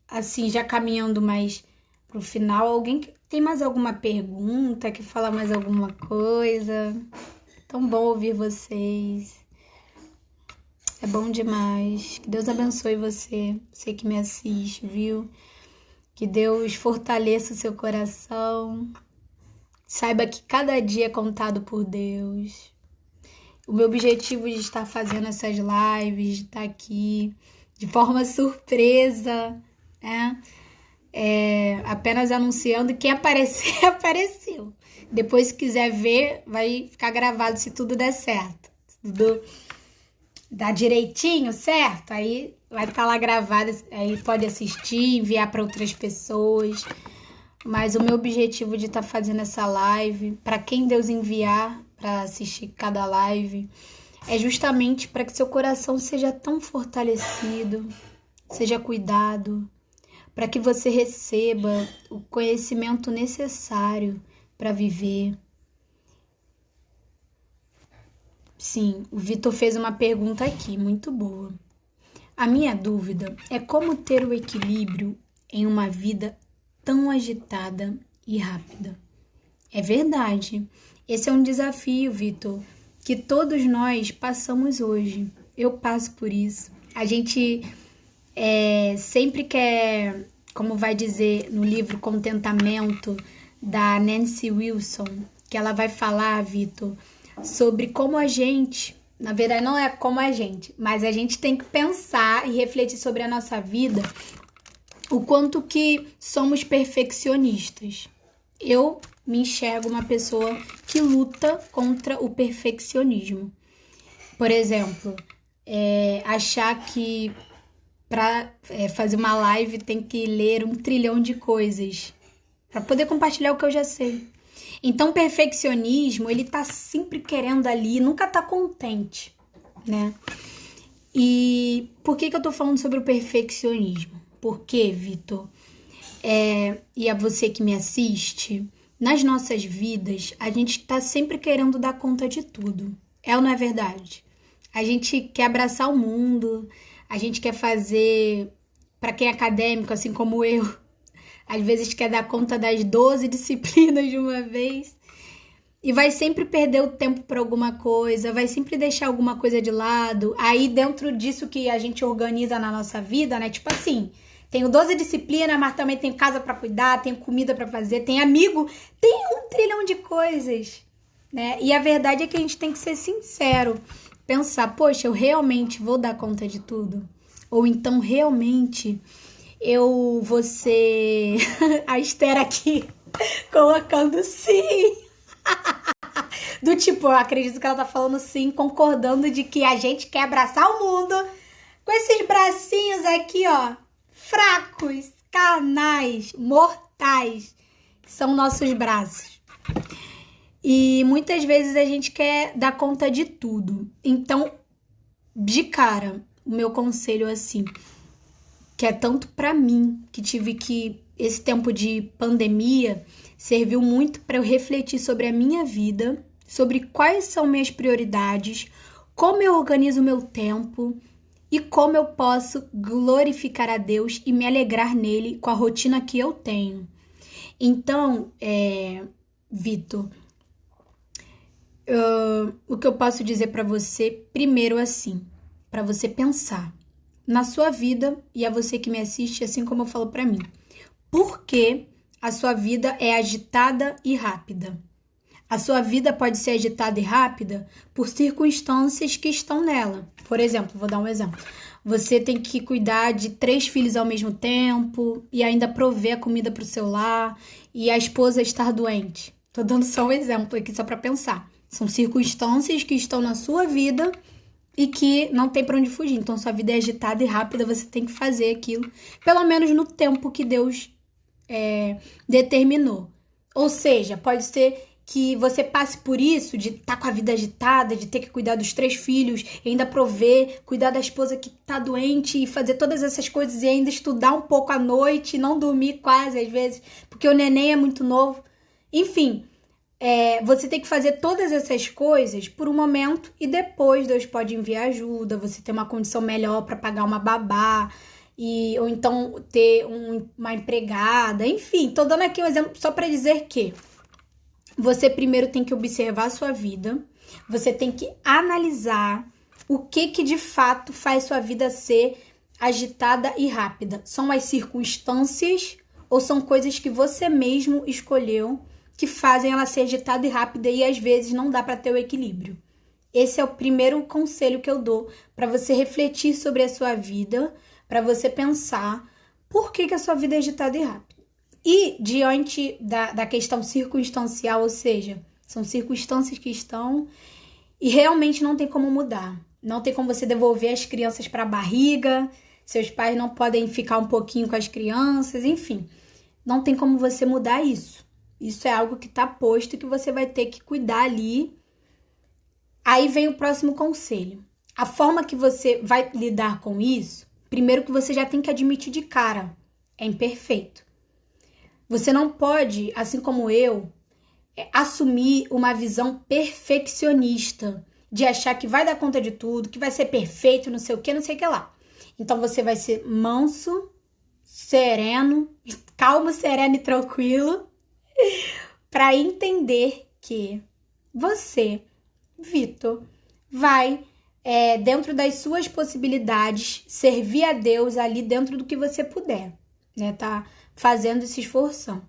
assim, já caminhando mais pro final, alguém que tem mais alguma pergunta, quer falar mais alguma coisa? Tão bom ouvir vocês. É bom demais. Que Deus abençoe você que me assiste, viu? Que Deus fortaleça o seu coração. Saiba que cada dia é contado por Deus. O meu objetivo de estar fazendo essas lives, de estar aqui de forma surpresa, né? Apenas anunciando, quem aparecer, apareceu. Depois, se quiser ver, vai ficar gravado se tudo der certo. Se tudo dá direitinho, certo? Aí vai estar lá gravado, aí pode assistir, enviar para outras pessoas. Mas o meu objetivo de estar fazendo essa live, para quem Deus enviar para assistir cada live, é justamente para que seu coração seja tão fortalecido, seja cuidado, para que você receba o conhecimento necessário para viver. Sim, o Vitor fez uma pergunta aqui, muito boa. A minha dúvida é como ter o equilíbrio em uma vida tão agitada e rápida. É verdade, esse é um desafio, Vitor, que todos nós passamos hoje. Eu passo por isso. A gente sempre quer, como vai dizer no livro Contentamento, da Nancy Wilson, que ela vai falar, Vitor, sobre como a gente, na verdade não é como a gente, mas a gente tem que pensar e refletir sobre a nossa vida, o quanto que somos perfeccionistas. Eu me enxergo uma pessoa que luta contra o perfeccionismo. Por exemplo, achar que para fazer uma live tem que ler 1 trilhão de coisas para poder compartilhar o que eu já sei. Então, o perfeccionismo, ele tá sempre querendo ali, nunca tá contente, né? E por que eu tô falando sobre o perfeccionismo? Porque, Vitor, e a você que me assiste, nas nossas vidas, a gente tá sempre querendo dar conta de tudo. É ou não é verdade? A gente quer abraçar o mundo, a gente quer fazer, para quem é acadêmico, assim como eu, às vezes quer dar conta das 12 disciplinas de uma vez. e vai sempre perder o tempo por alguma coisa, vai sempre deixar alguma coisa de lado. Aí dentro disso que a gente organiza na nossa vida, né? Tipo assim, tenho 12 disciplinas, mas também tenho casa pra cuidar, tenho comida pra fazer, tenho amigo, tem 1 trilhão de coisas, né? E a verdade é que a gente tem que ser sincero, pensar, poxa, eu realmente vou dar conta de tudo? Ou então realmente eu vou ser a Esther aqui colocando sim. Do tipo, eu acredito que ela tá falando sim, concordando de que a gente quer abraçar o mundo com esses bracinhos aqui, ó, fracos, carnais, mortais, que são nossos braços. E muitas vezes a gente quer dar conta de tudo. Então, de cara, o meu conselho é assim, que é tanto pra mim, que tive que, esse tempo de pandemia, serviu muito para eu refletir sobre a minha vida, sobre quais são minhas prioridades, como eu organizo o meu tempo e como eu posso glorificar a Deus e me alegrar nele com a rotina que eu tenho. Então, Vitor, o que eu posso dizer para você, primeiro assim, para você pensar na sua vida, e a você que me assiste, assim como eu falo para mim. Por que a sua vida é agitada e rápida? A sua vida pode ser agitada e rápida por circunstâncias que estão nela. Por exemplo, vou dar um exemplo. Você tem que cuidar de 3 filhos ao mesmo tempo e ainda prover a comida para o seu lar e a esposa estar doente. Tô dando só um exemplo aqui só para pensar. São circunstâncias que estão na sua vida e que não tem para onde fugir. Então, sua vida é agitada e rápida, você tem que fazer aquilo, pelo menos no tempo que Deus determinou. Ou seja, pode ser que você passe por isso, de estar com a vida agitada, de ter que cuidar dos 3 filhos, e ainda prover, cuidar da esposa que tá doente, e fazer todas essas coisas, e ainda estudar um pouco à noite, não dormir quase, às vezes, porque o neném é muito novo. Enfim, você tem que fazer todas essas coisas por um momento, e depois Deus pode enviar ajuda, você ter uma condição melhor para pagar uma babá, ou então ter uma empregada, enfim, tô dando aqui um exemplo só para dizer que você primeiro tem que observar a sua vida, você tem que analisar o que de fato faz sua vida ser agitada e rápida. São as circunstâncias ou são coisas que você mesmo escolheu que fazem ela ser agitada e rápida e às vezes não dá para ter o equilíbrio? Esse é o primeiro conselho que eu dou para você refletir sobre a sua vida, para você pensar por que a sua vida é agitada e rápida. E diante da questão circunstancial, ou seja, são circunstâncias que estão e realmente não tem como mudar. Não tem como você devolver as crianças para a barriga, seus pais não podem ficar um pouquinho com as crianças, enfim. Não tem como você mudar isso. Isso é algo que está posto que você vai ter que cuidar ali. Aí vem o próximo conselho. A forma que você vai lidar com isso, primeiro que você já tem que admitir de cara, é imperfeito. Você não pode, assim como eu, assumir uma visão perfeccionista de achar que vai dar conta de tudo, que vai ser perfeito, não sei o que lá. Então você vai ser manso, sereno, calmo, sereno e tranquilo para entender que você, Vitor, vai, dentro das suas possibilidades, servir a Deus ali dentro do que você puder, né? Tá fazendo esse esforço.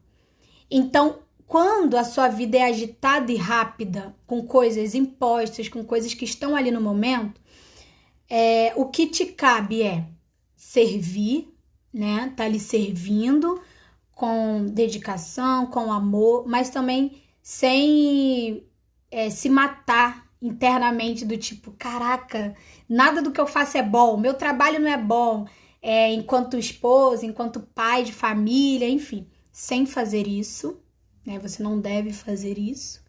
Então, quando a sua vida é agitada e rápida, com coisas impostas, com coisas que estão ali no momento, o que te cabe é servir, né? Tá ali servindo com dedicação, com amor, mas também sem se matar internamente do tipo, caraca, nada do que eu faço é bom, meu trabalho não é bom, enquanto esposa, enquanto pai de família, enfim, sem fazer isso, né? Você não deve fazer isso.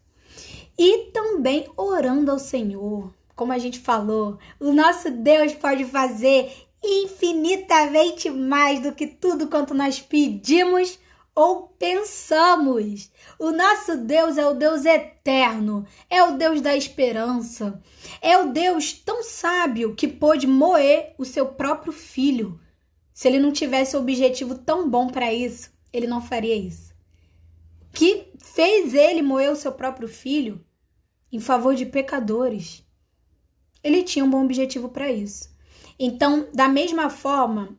E também orando ao Senhor, como a gente falou, o nosso Deus pode fazer infinitamente mais do que tudo quanto nós pedimos ou pensamos. O nosso Deus é o Deus eterno, é o Deus da esperança, é o Deus tão sábio que pôde moer o seu próprio filho. Se ele não tivesse um objetivo tão bom para isso, ele não faria isso. Que fez ele moer o seu próprio filho em favor de pecadores, ele tinha um bom objetivo para isso. Então, da mesma forma,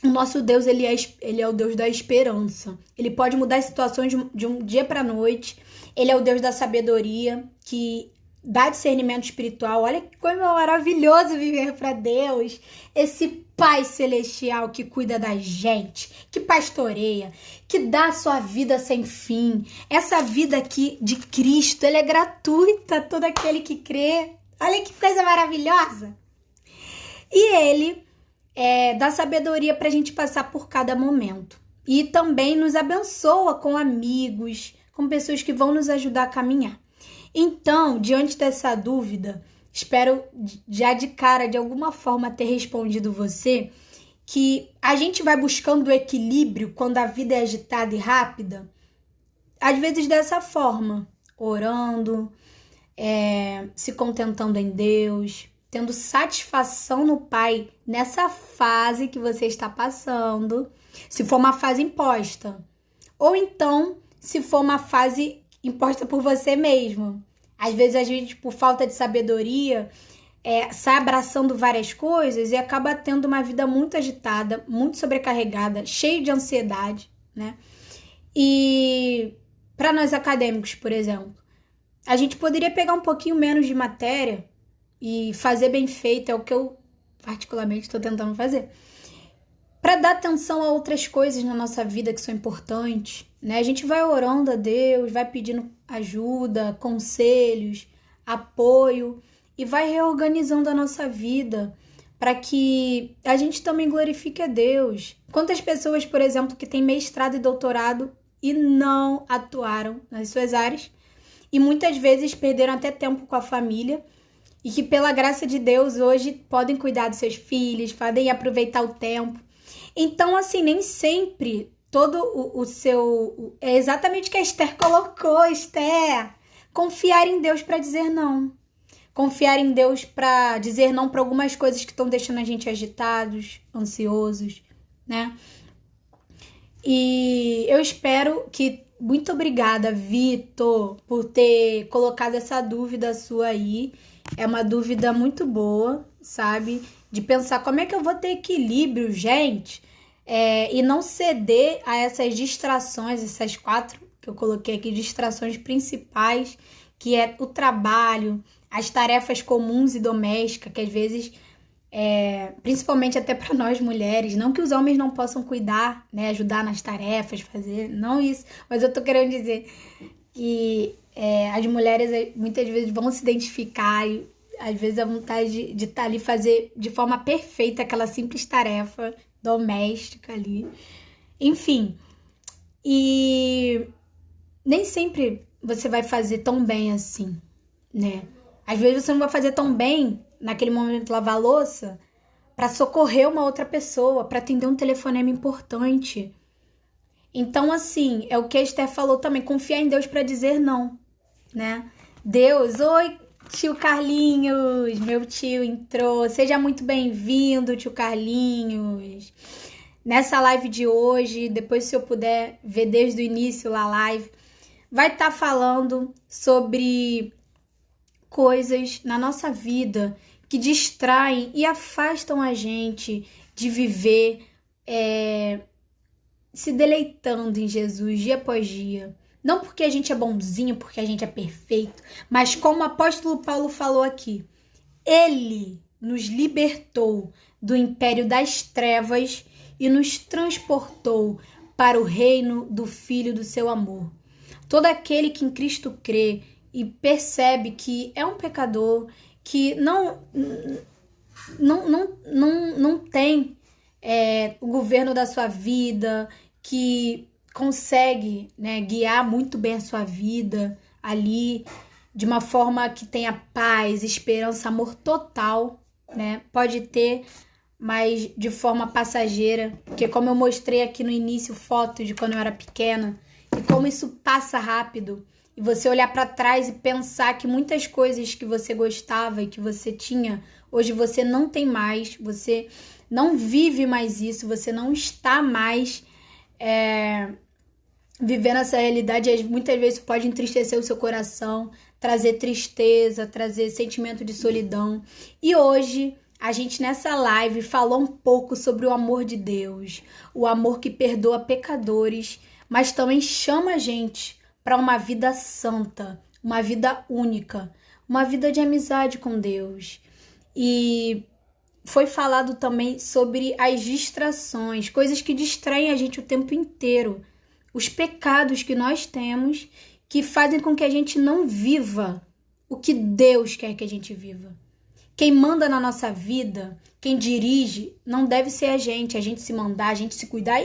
o nosso Deus, ele é o Deus da esperança. Ele pode mudar as situações de um dia para a noite. Ele é o Deus da sabedoria, que dá discernimento espiritual. Olha que coisa maravilhosa viver para Deus. Esse Pai Celestial que cuida da gente, que pastoreia, que dá a sua vida sem fim. Essa vida aqui de Cristo, ela é gratuita a todo aquele que crê. Olha que coisa maravilhosa. E ele dá sabedoria para a gente passar por cada momento. E também nos abençoa com amigos, com pessoas que vão nos ajudar a caminhar. Então, diante dessa dúvida, espero já de cara, de alguma forma, ter respondido você, que a gente vai buscando o equilíbrio quando a vida é agitada e rápida, às vezes dessa forma, orando, se contentando em Deus, tendo satisfação no Pai nessa fase que você está passando, se for uma fase imposta, ou então se for uma fase imposta por você mesmo. Às vezes a gente, por falta de sabedoria, sai abraçando várias coisas e acaba tendo uma vida muito agitada, muito sobrecarregada, cheia de ansiedade, né? E para nós acadêmicos, por exemplo, a gente poderia pegar um pouquinho menos de matéria e fazer bem feito, é o que eu particularmente estou tentando fazer, para dar atenção a outras coisas na nossa vida que são importantes, né? A gente vai orando a Deus, vai pedindo ajuda, conselhos, apoio e vai reorganizando a nossa vida para que a gente também glorifique a Deus. Quantas pessoas, por exemplo, que têm mestrado e doutorado e não atuaram nas suas áreas e muitas vezes perderam até tempo com a família e que, pela graça de Deus, hoje podem cuidar dos seus filhos, podem aproveitar o tempo. Então, assim, nem sempre todo o seu... É exatamente o que a Esther colocou, Esther. Confiar em Deus para dizer não. Confiar em Deus para dizer não para algumas coisas que estão deixando a gente agitados, ansiosos, né? E eu espero que... Muito obrigada, Vitor, por ter colocado essa dúvida sua aí. É uma dúvida muito boa, sabe? De pensar como é que eu vou ter equilíbrio, gente, e não ceder a essas distrações, essas 4 que eu coloquei aqui, distrações principais, que é o trabalho, as tarefas comuns e domésticas, que às vezes, principalmente até para nós mulheres, não que os homens não possam cuidar, né, ajudar nas tarefas, fazer, não isso, mas eu tô querendo dizer que as mulheres muitas vezes vão se identificar e às vezes a vontade de estar ali fazer de forma perfeita aquela simples tarefa doméstica ali. Enfim, e nem sempre você vai fazer tão bem assim, né? Às vezes você não vai fazer tão bem naquele momento de lavar a louça para socorrer uma outra pessoa, para atender um telefonema importante. Então, assim, é o que a Esther falou também, confiar em Deus para dizer não, né? Deus, oi, tio Carlinhos, meu tio entrou, seja muito bem-vindo, tio Carlinhos. Nessa live de hoje, depois se eu puder ver desde o início lá a live, vai estar falando sobre coisas na nossa vida que distraem e afastam a gente de viver se deleitando em Jesus dia após dia. Não porque a gente é bonzinho, porque a gente é perfeito, mas como o apóstolo Paulo falou aqui, ele nos libertou do império das trevas e nos transportou para o reino do Filho do seu amor. Todo aquele que em Cristo crê e percebe que é um pecador, que não tem o governo da sua vida, que consegue, né, guiar muito bem a sua vida ali de uma forma que tenha paz, esperança, amor total, né? Pode ter, mas de forma passageira, porque como eu mostrei aqui no início fotos de quando eu era pequena e como isso passa rápido, e você olhar para trás e pensar que muitas coisas que você gostava e que você tinha, hoje você não tem mais, você não vive mais isso, você não está mais viver nessa realidade, muitas vezes pode entristecer o seu coração, trazer tristeza, trazer sentimento de solidão. E hoje, a gente nessa live falou um pouco sobre o amor de Deus, o amor que perdoa pecadores, mas também chama a gente para uma vida santa, uma vida única, uma vida de amizade com Deus. E foi falado também sobre as distrações, coisas que distraem a gente o tempo inteiro, os pecados que nós temos que fazem com que a gente não viva o que Deus quer que a gente viva. Quem manda na nossa vida, quem dirige, não deve ser a gente se mandar, a gente se cuidar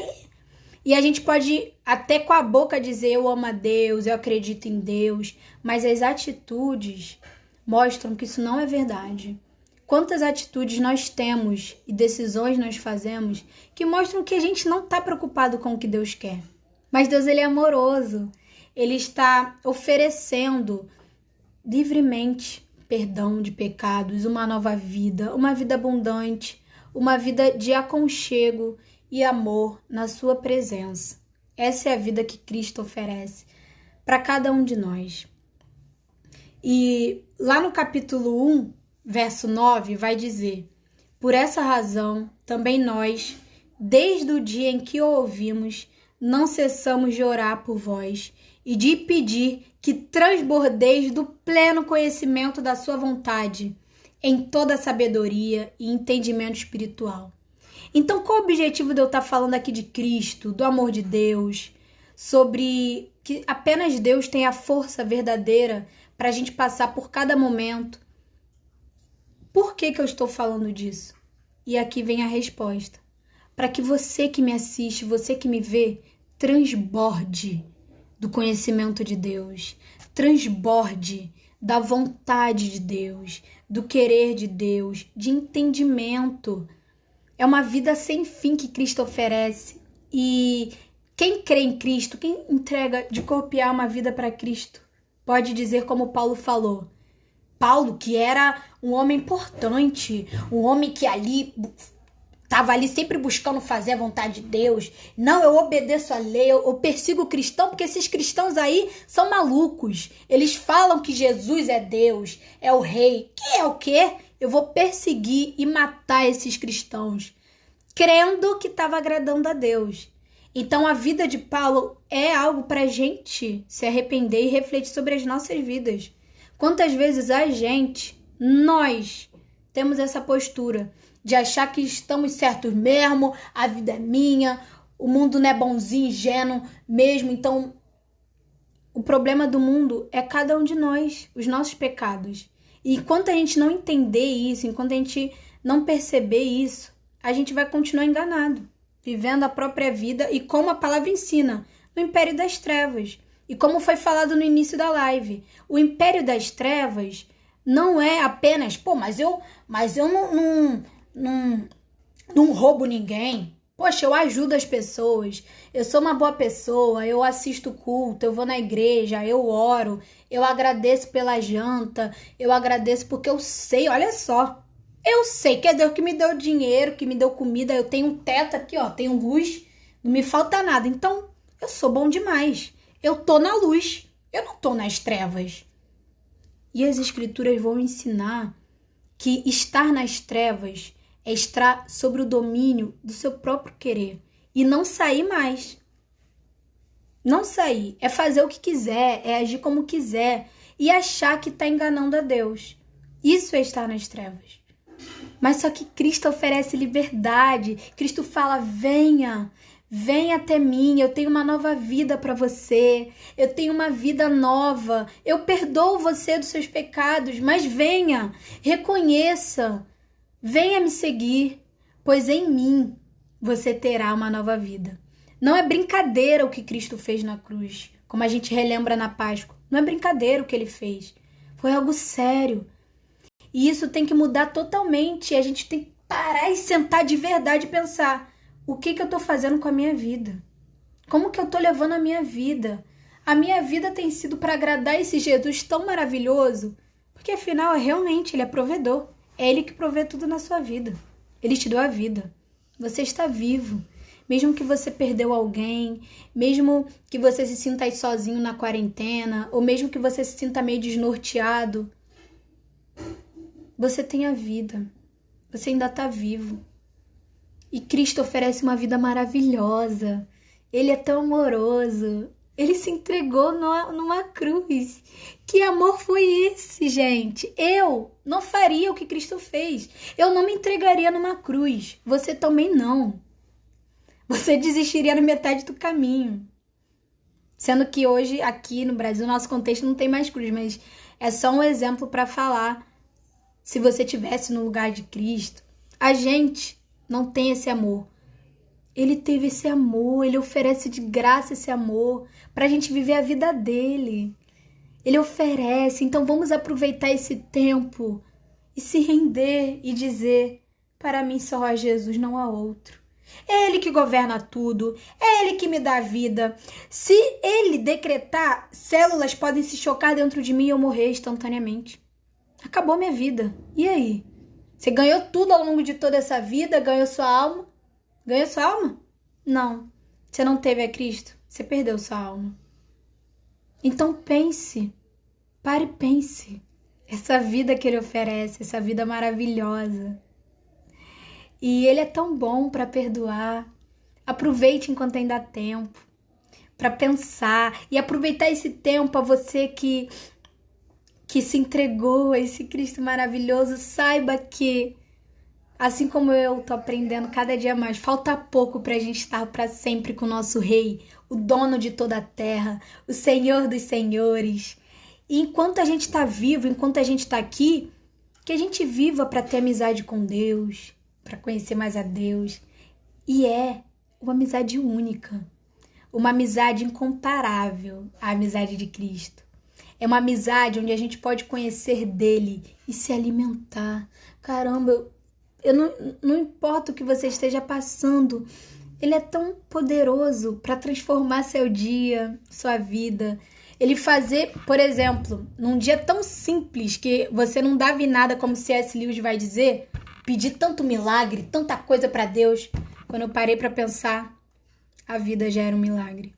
e a gente pode até com a boca dizer eu amo a Deus, eu acredito em Deus, mas as atitudes mostram que isso não é verdade. Quantas atitudes nós temos e decisões nós fazemos que mostram que a gente não está preocupado com o que Deus quer. Mas Deus, ele é amoroso. Ele está oferecendo livremente perdão de pecados, uma nova vida, uma vida abundante, uma vida de aconchego e amor na sua presença. Essa é a vida que Cristo oferece para cada um de nós. E lá no capítulo 1, verso 9, vai dizer: por essa razão, também nós, desde o dia em que o ouvimos, não cessamos de orar por vós e de pedir que transbordeis do pleno conhecimento da sua vontade, em toda sabedoria e entendimento espiritual. Então, qual o objetivo de eu estar falando aqui de Cristo, do amor de Deus, sobre que apenas Deus tem a força verdadeira para a gente passar por cada momento? Por que eu estou falando disso? E aqui vem a resposta. Para que você que me assiste, você que me vê, transborde do conhecimento de Deus, transborde da vontade de Deus, do querer de Deus, de entendimento. É uma vida sem fim que Cristo oferece. E quem crê em Cristo, quem entrega de corpo e alma a vida para Cristo, pode dizer como Paulo falou. Paulo, que era um homem importante, um homem que estava ali sempre buscando fazer a vontade de Deus. Não, eu obedeço a lei, eu persigo o cristão, porque esses cristãos aí são malucos. Eles falam que Jesus é Deus, é o rei. Que é o quê? Eu vou perseguir e matar esses cristãos, crendo que estava agradando a Deus. Então a vida de Paulo é algo para a gente se arrepender e refletir sobre as nossas vidas. Quantas vezes nós temos essa postura de achar que estamos certos mesmo, a vida é minha, o mundo não é bonzinho, ingênuo mesmo. Então, o problema do mundo é cada um de nós, os nossos pecados. E enquanto a gente não entender isso, enquanto a gente não perceber isso, a gente vai continuar enganado, vivendo a própria vida e como a palavra ensina, no império das trevas. E como foi falado no início da live, o império das trevas não é apenas, mas eu não roubo ninguém. Poxa, eu ajudo as pessoas, eu sou uma boa pessoa, eu assisto culto, eu vou na igreja, eu oro, eu agradeço pela janta, eu agradeço porque eu sei, olha só, eu sei que é Deus que me deu dinheiro, que me deu comida, eu tenho um teto aqui, ó, tenho luz, não me falta nada. Então, eu sou bom demais. Eu tô na luz, eu não tô nas trevas. E as escrituras vão ensinar que estar nas trevas é estar sobre o domínio do seu próprio querer e não sair mais. Não sair, é fazer o que quiser, é agir como quiser e achar que está enganando a Deus. Isso é estar nas trevas. Mas só que Cristo oferece liberdade. Cristo fala, venha até mim, eu tenho uma nova vida para você, eu tenho uma vida nova, eu perdoo você dos seus pecados, mas venha, reconheça, venha me seguir, pois em mim você terá uma nova vida. Não é brincadeira o que Cristo fez na cruz, como a gente relembra na Páscoa, não é brincadeira o que ele fez, foi algo sério. E isso tem que mudar totalmente, a gente tem que parar e sentar de verdade e pensar, o que eu estou fazendo com a minha vida? Como que eu estou levando a minha vida? A minha vida tem sido para agradar esse Jesus tão maravilhoso? Porque afinal, realmente, ele é provedor. É ele que provê tudo na sua vida. Ele te deu a vida. Você está vivo. mesmo que você perdeu alguém, mesmo que você se sinta aí sozinho na quarentena, ou mesmo que você se sinta meio desnorteado, você tem a vida, você ainda está vivo. E Cristo oferece uma vida maravilhosa. Ele é tão amoroso. Ele se entregou numa cruz. Que amor foi esse, gente? Eu não faria o que Cristo fez. Eu não me entregaria numa cruz. Você também não. Você desistiria na metade do caminho. Sendo que hoje, aqui no Brasil, nosso contexto não tem mais cruz, mas é só um exemplo para falar. Se você estivesse no lugar de Cristo, a gente não tem esse amor. Ele teve esse amor, ele oferece de graça esse amor pra gente viver a vida dele. Ele oferece, então vamos aproveitar esse tempo e se render e dizer: para mim só há Jesus, não há outro. É ele que governa tudo, é ele que me dá vida. Se ele decretar, células podem se chocar dentro de mim e eu morrer instantaneamente. Acabou minha vida. E aí? Você ganhou tudo ao longo de toda essa vida? Ganhou sua alma? Ganhou sua alma? Não. Você não teve a Cristo? Você perdeu sua alma. Então pense. Pare e pense. Essa vida que ele oferece, essa vida maravilhosa. E ele é tão bom para perdoar. Aproveite enquanto ainda há tempo. Para pensar. E aproveitar esse tempo a você que se entregou a esse Cristo maravilhoso. Saiba que, assim como eu tô aprendendo cada dia mais, falta pouco pra gente estar para sempre com o nosso Rei, o dono de toda a terra, o Senhor dos senhores. E enquanto a gente tá vivo, enquanto a gente tá aqui, que a gente viva para ter amizade com Deus, para conhecer mais a Deus. E é uma amizade única, uma amizade incomparável, a amizade de Cristo. É uma amizade onde a gente pode conhecer dele e se alimentar. Caramba, eu não importa o que você esteja passando, ele é tão poderoso para transformar seu dia, sua vida. Ele fazer, por exemplo, num dia tão simples que você não dava em nada, como C.S. Lewis vai dizer, pedir tanto milagre, tanta coisa para Deus. Quando eu parei para pensar, a vida já era um milagre.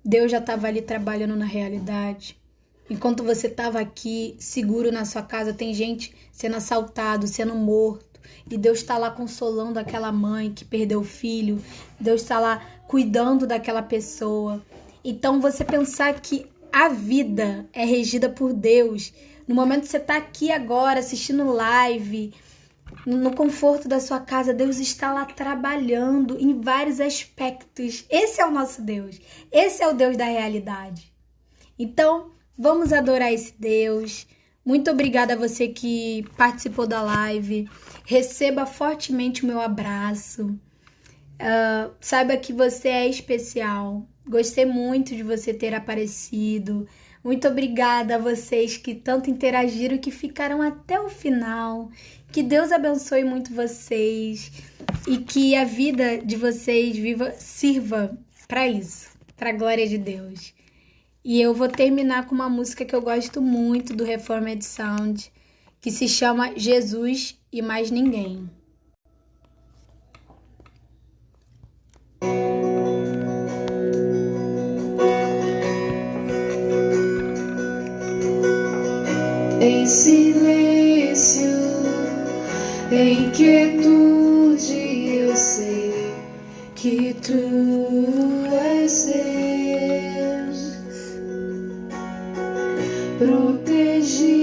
Deus já estava ali trabalhando na realidade. Enquanto você estava aqui, seguro na sua casa, tem gente sendo assaltado, sendo morto. E Deus está lá consolando aquela mãe que perdeu o filho. Deus está lá cuidando daquela pessoa. Então, você pensar que a vida é regida por Deus. No momento que você está aqui agora, assistindo live, no conforto da sua casa, Deus está lá trabalhando em vários aspectos. Esse é o nosso Deus. Esse é o Deus da realidade. Então, vamos adorar esse Deus. Muito obrigada a você que participou da live. Receba fortemente o meu abraço. Saiba que você é especial. Gostei muito de você ter aparecido. Muito obrigada a vocês que tanto interagiram e que ficaram até o final. Que Deus abençoe muito vocês e que a vida de vocês sirva para isso, para a glória de Deus. E eu vou terminar com uma música que eu gosto muito do Reformed Sound, que se chama Jesus e Mais Ninguém. Em silêncio, em quietude, eu sei que tu és Deus, protegido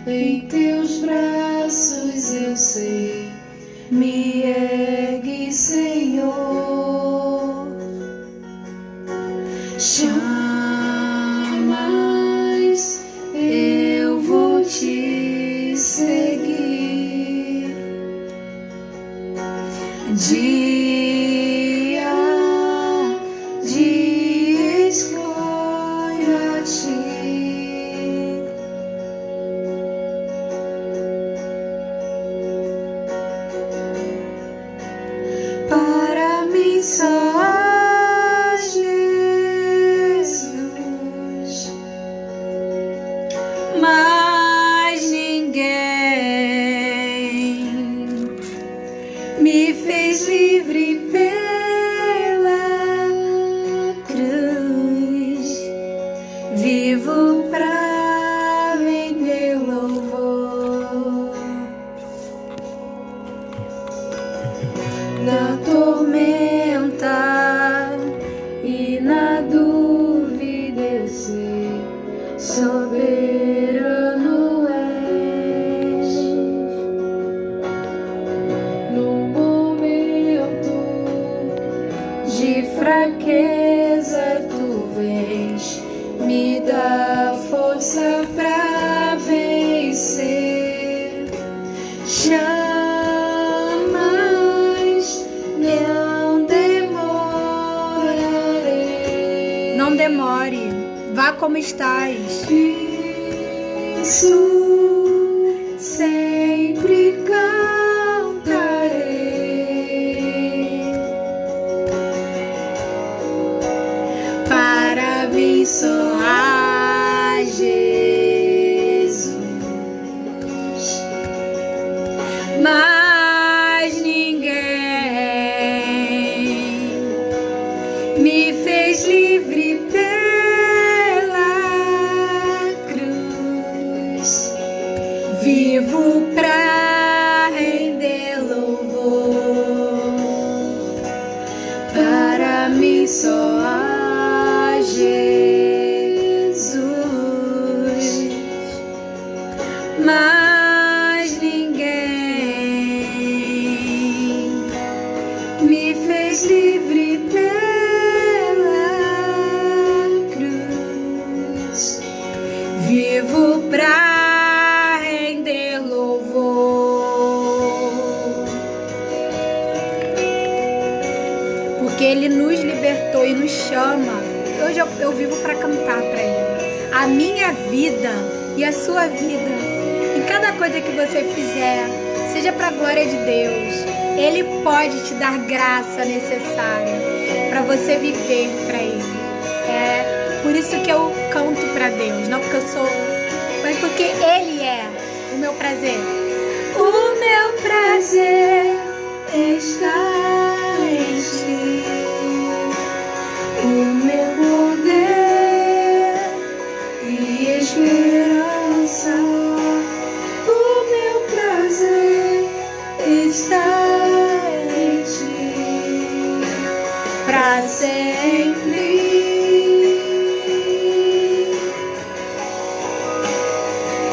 em teus braços, eu sei, me ergue, Senhor. Jamais eu vou te seguir. Dia a dia escolho a ti. Para mim só há Jesus. na dúvida eu sei, soberano és. No momento de fraqueza tu vens, me dá força pra vencer. Chamas, não demorarei. Não demore, vá como estás. Isso sempre cantarei. Para mim só há Jesus, mas ninguém me fez livre pela cruz. Vivo pra render louvor. Para mim só há Jesus, mas ninguém me fez livre pela cruz. Vivo pra render louvor, porque Ele nos libertou e nos chama. Hoje eu vivo para cantar para Ele. A minha vida e a sua vida, em cada coisa que você fizer, seja para a glória de Deus. Ele pode te dar graça necessária para você viver para Ele. É por isso que eu canto para Deus, não porque eu sou, mas porque Ele é o meu prazer. O meu prazer está em ti, o meu poder e esperança. O meu prazer está em ti, pra sempre.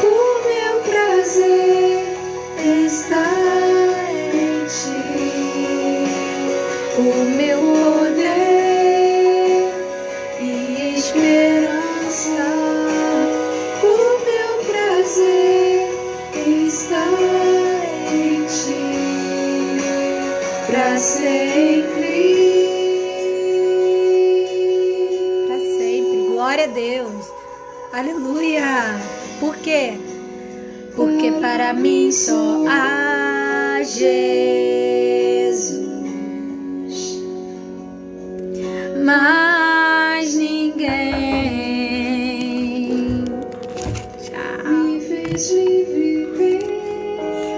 O meu prazer está em ti, o meu poder e esperança. O meu prazer está em ti, pra sempre. Para sempre. Glória a Deus. Aleluia. Por quê? Porque para mim só há Jesus, mas ninguém Me fez viver